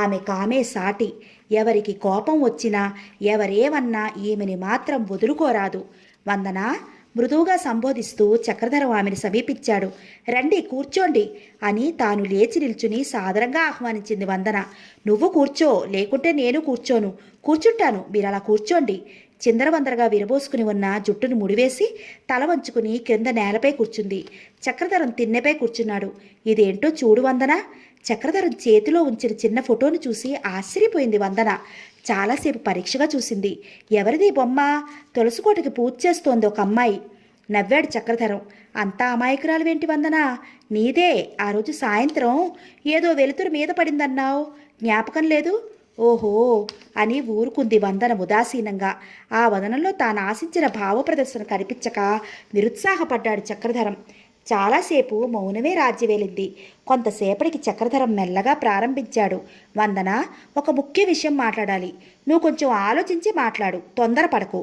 Speaker 1: ఆమె కామే సాటి. ఎవరికి కోపం వచ్చినా ఎవరేమన్నా ఈమెని మాత్రం వదులుకోరాదు. వందన మృదువుగా సంబోధిస్తూ చక్రధరం ఆమెను సమీపించాడు. రండి, కూర్చోండి అని తాను లేచి నిల్చుని సాదరంగా ఆహ్వానించింది వందన. నువ్వు కూర్చో, లేకుంటే నేను కూర్చోను. కూర్చుంటాను, మీరు అలా కూర్చోండి. చిందరవందరగా విరబోసుకుని ఉన్న జుట్టును ముడివేసి తల వంచుకుని కింద నేలపై కూర్చుంది. చక్రధరం తిన్నెపై కూర్చున్నాడు. ఇదేంటో చూడు వందన. చక్రధరం చేతిలో ఉంచిన చిన్న ఫోటోను చూసి ఆశ్చర్యపోయింది వందన. చాలాసేపు పరీక్షగా చూసింది. ఎవరిది బొమ్మ? తులసికోటకి పూజ చేస్తోంది ఒక అమ్మాయి. నవ్వాడు చక్రధరం. అంతా అమాయకురాలువేంటి వందన? నీదే. ఆ రోజు సాయంత్రం ఏదో వెలుతురు మీద పడిందన్నావు, జ్ఞాపకం లేదు? ఓహో అని ఊరుకుంది వందన ఉదాసీనంగా. ఆ వదనంలో తాను ఆశించిన భావ ప్రదర్శన కనిపించక నిరుత్సాహపడ్డాడు చక్రధరం. చాలాసేపు మౌనమే రాజ్యవేలింది. కొంతసేపటికి చక్రధరం మెల్లగా ప్రారంభించాడు. వందన, ఒక ముఖ్య విషయం మాట్లాడాలి. నువ్వు కొంచెం ఆలోచించి మాట్లాడు, తొందరపడకు.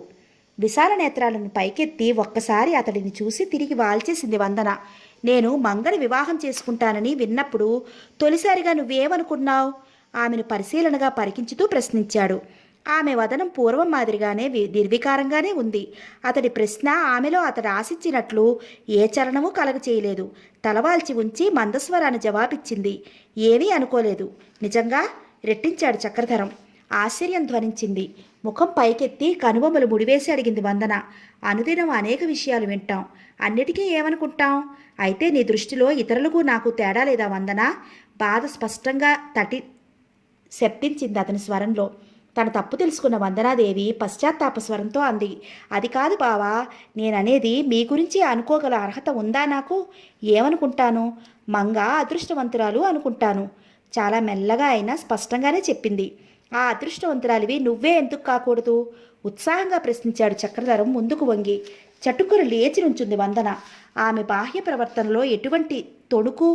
Speaker 1: విశాల నేత్రాలను పైకెత్తి ఒక్కసారి అతడిని చూసి తిరిగి వాల్చేసింది వందన. నేను మంగని వివాహం చేసుకుంటానని విన్నప్పుడు తొలిసారిగా నువ్వేమనుకున్నావు? ఆమెను పరిశీలనగా పరికించుతూ ప్రశ్నించాడు. ఆమె వదనం పూర్వం మాదిరిగానే నిర్వికారంగానే ఉంది. అతడి ప్రశ్న ఆమెలో అతడు ఆశించినట్లు ఏ చలనమూ కలగ చేయలేదు. తలవాల్చి ఉంచి మందస్వరాన్ని జవాబిచ్చింది. ఏమీ అనుకోలేదు. నిజంగా? రెట్టించాడు చక్రధరం. ఆశ్చర్యం ధ్వనించింది. ముఖం పైకెత్తి కనుబొమ్మలు ముడివేసి అడిగింది వందన. అనుదినం అనేక విషయాలు వింటాం, అన్నిటికీ ఏమనుకుంటాం? అయితే నీ దృష్టిలో ఇతరులకు నాకు తేడా లేదా వందన? బాధ స్పష్టంగా శబ్దించింది అతని స్వరంలో. తన తప్పు తెలుసుకున్న వందనాదేవి పశ్చాత్తాప స్వరంతో అంది. అది కాదు బావా, నేననేది మీ గురించి అనుకోగల అర్హత ఉందా నాకు? ఏమనుకుంటాను? మంగ అదృష్టవంతురాలు అనుకుంటాను. చాలా మెల్లగా అయినా స్పష్టంగానే చెప్పింది. ఆ అదృష్టవంతురాలివి నువ్వే ఎందుకు కాకూడదు? ఉత్సాహంగా ప్రశ్నించాడు చక్రధరం ముందుకు వంగి. చటుక్కున లేచి నుంచుంది వందన. ఆమె బాహ్య ప్రవర్తనలో ఎటువంటి తొణుకు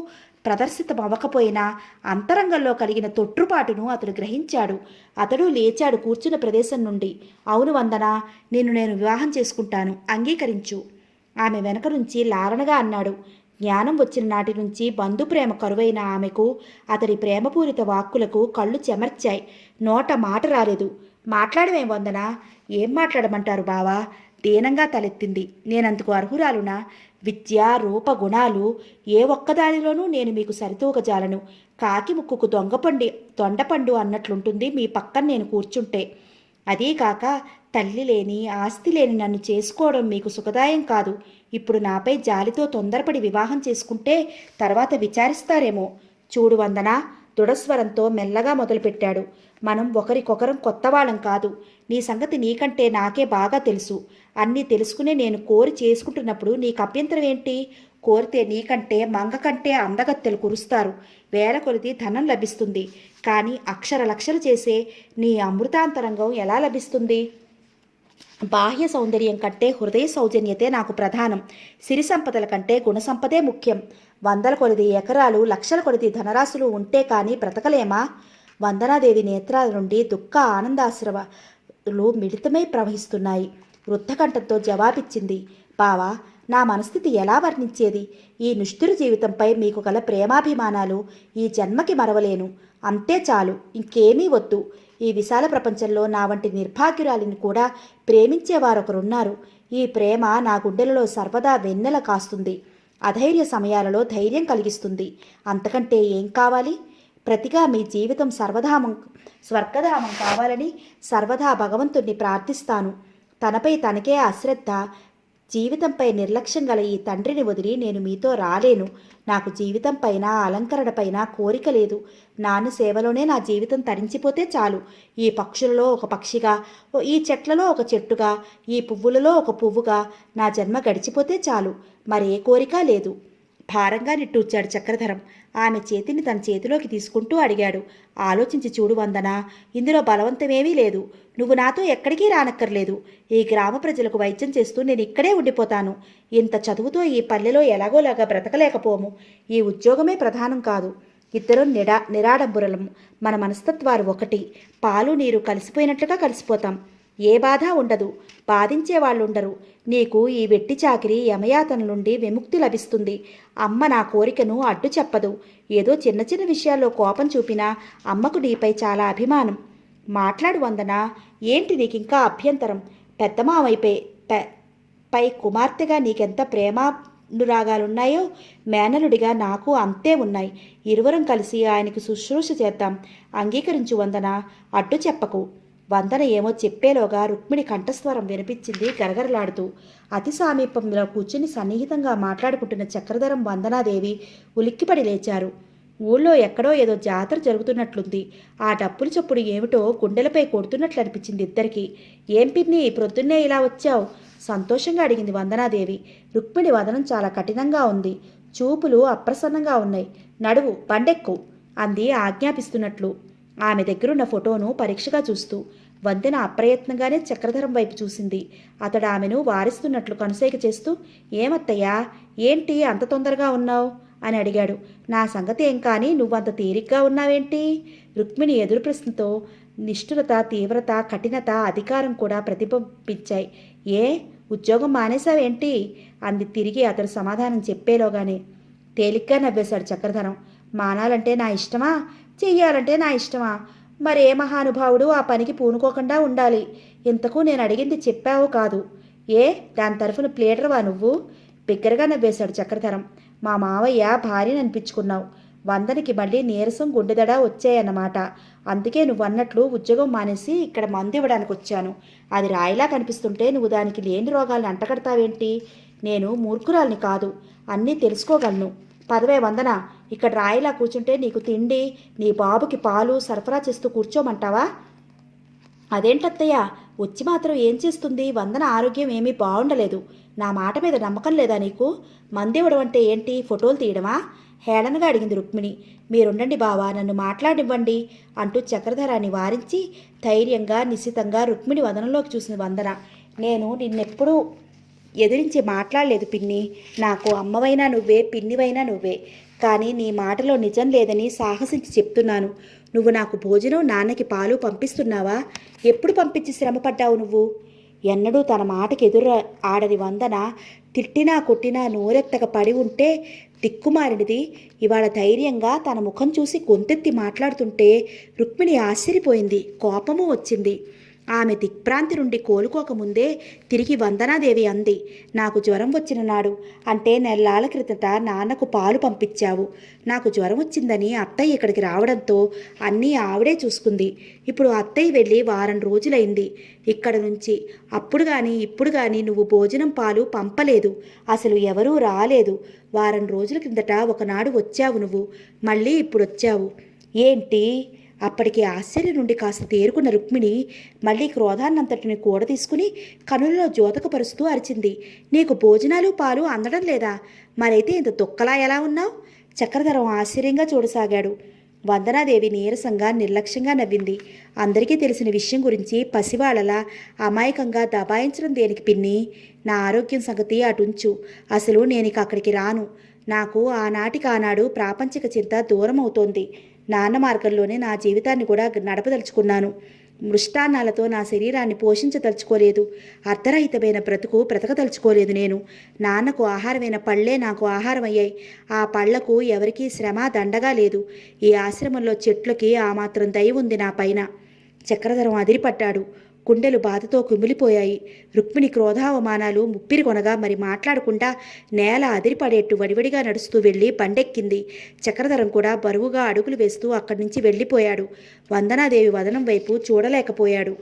Speaker 1: ప్రదర్శితమవ్వకపోయినా అంతరంగంలో కలిగిన తొట్రుపాటును అతడు గ్రహించాడు. అతడు లేచాడు కూర్చున్న ప్రదేశం నుండి. అవును వందన, నిన్ను నేను వివాహం చేసుకుంటాను, అంగీకరించు. ఆమె వెనక నుంచి లాలనగా అన్నాడు. జ్ఞానం వచ్చిన నాటి నుంచి బంధుప్రేమ కరువైన ఆమెకు అతడి ప్రేమపూరిత వాక్కులకు కళ్ళు చెమర్చాయి. నోట మాట రాలేదు. మాట్లాడమేం వందన? ఏం మాట్లాడమంటారు బావా? దీనంగా తలెత్తింది. నేనందుకు అర్హురాలునా? విద్య, రూప, గుణాలు ఏ ఒక్కదానిలోనూ నేను మీకు సరితూగజాలను. కాకి ముక్కుకు దొండపండు అన్నట్లుంటుంది మీ పక్కన నేను కూర్చుంటే. అదీకాక తల్లి లేని, ఆస్తి లేని నన్ను చేసుకోవడం మీకు సుఖదాయం కాదు. ఇప్పుడు నాపై జాలితో తొందరపడి వివాహం చేసుకుంటే తర్వాత విచారిస్తారేమో. చూడు వందన, దృఢస్వరంతో మెల్లగా మొదలుపెట్టాడు. మనం ఒకరికొకరం కొత్తవాళ్ళం కాదు. నీ సంగతి నీకంటే నాకే బాగా తెలుసు. అన్నీ తెలుసుకునే నేను కోరి చేసుకుంటున్నప్పుడు నీకు అభ్యంతరం ఏంటి? కోరితే నీకంటే మంగ కంటే అందగత్తెలు కురుస్తారు. వేల కొలిది ధనం లభిస్తుంది. కానీ అక్షర లక్షలు చేసే నీ అమృతాంతరంగం ఎలా లభిస్తుంది? బాహ్య సౌందర్యం కంటే హృదయ సౌజన్యతే నాకు ప్రధానం. సిరి సంపదల కంటే గుణసంపదే ముఖ్యం. వందల కొలిది ఎకరాలు, లక్షల కొలిది ధనరాశులు ఉంటే కానీ బ్రతకలేమా? వందనాదేవి నేత్రాల నుండి దుఃఖ ఆనందాశ్రవాలు మిళితమై ప్రవహిస్తున్నాయి. వృద్ధకంఠంతో జవాబిచ్చింది. బావా, నా మనస్థితి ఎలా వర్ణించేది? ఈ నిష్ఠుర జీవితంపై మీకు గల ప్రేమాభిమానాలు ఈ జన్మకి మరవలేను. అంతే చాలు, ఇంకేమీ వద్దు. ఈ విశాల ప్రపంచంలో నా వంటి నిర్భాగ్యురాలిని కూడా ప్రేమించేవారొకరున్నారు. ఈ ప్రేమ నా గుండెలలో సర్వదా వెన్నెల కాస్తుంది. అధైర్య సమయాలలో ధైర్యం కలిగిస్తుంది. అంతకంటే ఏం కావాలి? ప్రతిగా మీ జీవితం స్వర్గధామం కావాలని సర్వదా భగవంతుణ్ణి ప్రార్థిస్తాను. తనపై తనకే అశ్రద్ధ, జీవితంపై నిర్లక్ష్యం గల ఈ తండ్రిని వదిలి నేను మీతో రాలేను. నాకు జీవితం పైన, అలంకరణపైన కోరిక లేదు. నాన్న సేవలోనే నా జీవితం తరించిపోతే చాలు. ఈ పక్షులలో ఒక పక్షిగా, ఈ చెట్లలో ఒక చెట్టుగా, ఈ పువ్వులలో ఒక పువ్వుగా నా జన్మ గడిచిపోతే చాలు. మరే కోరిక లేదు. భారంగా నిట్టూర్చాడు చక్రధరం. ఆమె చేతిని తన చేతిలోకి తీసుకుంటూ అడిగాడు. ఆలోచించి చూడు వందన, ఇందులో బలవంతమేమీ లేదు. నువ్వు నాతో ఎక్కడికి రానక్కర్లేదు. ఈ గ్రామ ప్రజలకు వైద్యం చేస్తూ నేను ఇక్కడే ఉండిపోతాను. ఇంత చదువుతో ఈ పల్లెలో ఎలాగోలాగా బ్రతకలేకపోము. ఈ ఉద్యోగమే ప్రధానం కాదు. ఇద్దరం నిరాడంబురలం. మన మనస్తత్వాలు ఒకటి. పాలు నీరు కలిసిపోయినట్లుగా కలిసిపోతాం. ఏ బాధ ఉండదు. బాధించేవాళ్ళుండరు. నీకు ఈ వెట్టి చాకిరి యమయాతన నుండి విముక్తి లభిస్తుంది. అమ్మ నా కోరికను అడ్డు చెప్పదు. ఏదో చిన్న చిన్న విషయాల్లో కోపం చూపినా అమ్మకు నీపై చాలా అభిమానం. మాట్లాడు వందన, ఏంటి నీకింకా అభ్యంతరం? పెద్దమావైపై పై కుమార్తెగా నీకెంత ప్రేమానురాగాలున్నాయో మేనలుడిగా నాకు అంతే ఉన్నాయి. ఇరువురం కలిసి ఆయనకు శుశ్రూష చేద్దాం. అంగీకరించు వందన, అడ్డు చెప్పకు. వందన ఏమో చెప్పేలోగా రుక్మిణి కంఠస్వరం వినిపించింది గరగరలాడుతూ. అతి సమీపంలో కూర్చుని సన్నిహితంగా మాట్లాడుకుంటున్న చక్రధరం, వందనాదేవి ఉలిక్కిపడి లేచారు. ఊళ్ళో ఎక్కడో ఏదో జాతర జరుగుతున్నట్లుంది. ఆ డప్పుల చప్పుడు ఏమిటో గుండెలపై కొడుతున్నట్లు అనిపించింది ఇద్దరికి. ఏం పిన్ని, ప్రొద్దున్నే ఇలా వచ్చావు? సంతోషంగా అడిగింది వందనాదేవి. రుక్మిణి వదనం చాలా కఠినంగా ఉంది. చూపులు అప్రసన్నంగా ఉన్నాయి. నడువు, బండెక్కు అంది ఆజ్ఞాపిస్తున్నట్లు ఆమె దగ్గరున్న ఫోటోను పరీక్షగా చూస్తూ. వందెన అప్రయత్నంగానే చక్రధరం వైపు చూసింది. అతడు ఆమెను వారిస్తున్నట్లు కనుసైగ చేస్తూ, ఏమత్తయ్యా, ఏంటి అంత తొందరగా ఉన్నావు అని అడిగాడు. నా సంగతి ఏం కానీ నువ్వంత తీరిగ్గా ఉన్నావేంటి? రుక్మిణి ఎదురు ప్రశ్నతో నిష్ఠురత, తీవ్రత, కఠినత, అధికారం కూడా ప్రతిబింబించాయి. ఏ ఉద్యోగం మానేశావేంటి అంది తిరిగి అతడు సమాధానం చెప్పేలోగానే. తేలిగ్గా నవ్వేశాడు చక్రధరం. మానాలంటే నా ఇష్టమా, చెయ్యాలంటే నా ఇష్టమా? మరే మహానుభావుడు ఆ పనికి పూనుకోకుండా ఉండాలి. ఇంతకు నేను అడిగింది చెప్పావు కాదు. ఏ దాని తరఫున ప్లేడర్వా నువ్వు? బిగ్గరగా నవ్వేశాడు చక్రధరం. మా మావయ్య భార్యని అనిపించుకున్నావు. వందనికి మళ్ళీ నీరసం, గుండెదడ వచ్చాయన్నమాట. అందుకే నువ్వు అన్నట్లు ఉద్యోగం మానేసి ఇక్కడ మందు ఇవ్వడానికి వచ్చాను. అది రాయిలా కనిపిస్తుంటే నువ్వు దానికి లేని రోగాల్ని అంటగడతావేంటి? నేను మూర్ఖురాల్ని కాదు, అన్నీ తెలుసుకోగలను. పదవే వందన, ఇక్కడ రాయిలా కూర్చుంటే నీకు తిండి, నీ బాబుకి పాలు సరఫరా చేస్తూ కూర్చోమంటావా? అదేంటత్తయ్య, వచ్చి మాత్రం ఏం చేస్తుంది? వందన ఆరోగ్యం ఏమీ బాగుండలేదు. నా మాట మీద నమ్మకం లేదా నీకు? మందివ్వడం అంటే ఏంటి, ఫోటోలు తీయడమా? హేళనగా అడిగింది రుక్మిణి. మీరుండండి బావా, నన్ను మాట్లాడివ్వండి అంటూ చక్రధరాన్ని వారించి ధైర్యంగా నిశ్చితంగా రుక్మిణి వదనంలోకి చూసిన వందన. నేను నిన్నెప్పుడూ ఎదిరించి మాట్లాడలేదు పిన్ని. నాకు అమ్మవైనా నువ్వే, పిన్నివైనా నువ్వే. కానీ నీ మాటలో నిజం లేదని సాహసించి చెప్తున్నాను. నువ్వు నాకు భోజనం, నాన్నకి పాలు పంపిస్తున్నావా? ఎప్పుడు పంపించి శ్రమపడ్డావు నువ్వు? ఎన్నడూ తన మాటకి ఎదురు ఆడని వందన తిట్టినా కొట్టినా నోరెత్తక పడి ఉంటే దిక్కుమారినది ఇవాళ ధైర్యంగా తన ముఖం చూసి గొంతెత్తి మాట్లాడుతుంటే రుక్మిణి ఆశ్చర్యపోయింది, కోపము వచ్చింది. ఆమె దిక్భ్రాంతి నుండి కోలుకోకముందే తిరిగి వందనాదేవి అంది. నాకు జ్వరం వచ్చిన నాడు, అంటే నెల్లాళ్ళ క్రితట నాన్నకు పాలు పంపించావు. నాకు జ్వరం వచ్చిందని అత్తయ్య ఇక్కడికి రావడంతో అన్నీ ఆవిడే చూసుకుంది. ఇప్పుడు అత్తయ్య వెళ్ళి వారం రోజులైంది ఇక్కడ నుంచి. అప్పుడు కానీ ఇప్పుడు కానీ నువ్వు భోజనం, పాలు పంపలేదు. అసలు ఎవరూ రాలేదు. వారం రోజుల కిందట ఒకనాడు వచ్చావు నువ్వు, మళ్ళీ ఇప్పుడు వచ్చావు. ఏంటి? అప్పటికి ఆశ్చర్యం నుండి కాస్త తేరుకున్న రుక్మిణి మళ్ళీ క్రోధాన్నంతటిని కూడ తీసుకుని కనులలో జోతకపరుస్తూ అరిచింది. నీకు భోజనాలు, పాలు అందడం లేదా? మరైతే ఇంత దుక్కలా ఎలా ఉన్నావు? చక్రధరం ఆశ్చర్యంగా చూడసాగాడు. వందనాదేవి నీరసంగా నిర్లక్ష్యంగా నవ్వింది. అందరికీ తెలిసిన విషయం గురించి పసివాళ్ళలా అమాయకంగా దబాయించడం దేనికి పిన్ని? నా ఆరోగ్యం సంగతి అటుంచు. అసలు నేనిక అక్కడికి రాను. నాకు ఆనాడు ప్రాపంచిక చింత దూరం అవుతోంది. నాన్న మార్గంలోనే నా జీవితాన్ని కూడా నడపదలుచుకున్నాను. మృష్టాన్నాలతో నా శరీరాన్ని పోషించదలుచుకోలేదు. అర్ధరహితమైన బ్రతుకు బ్రతకదలుచుకోలేదు నేను. నాన్నకు ఆహారమైన పళ్ళే నాకు ఆహారం అయ్యాయి. ఆ పళ్లకు ఎవరికీ శ్రమ దండగా లేదు. ఈ ఆశ్రమంలో చెట్లకి ఆ మాత్రం దయ ఉంది నా పైన. చక్రధరం అదిరిపడ్డాడు. గుండెలు బాధతో కుమిలిపోయాయి. రుక్మిణి క్రోధావమానాలు ముప్పిరి కొనగా మరి మాట్లాడకుండా నేల అదిరిపడేట్టు వడివడిగా నడుస్తూ వెళ్ళి బండెక్కింది. చక్రధరం కూడా బరువుగా అడుగులు వేస్తూ అక్కడి నుంచి వెళ్ళిపోయాడు. వందనాదేవి వదనం వైపు చూడలేకపోయాడు.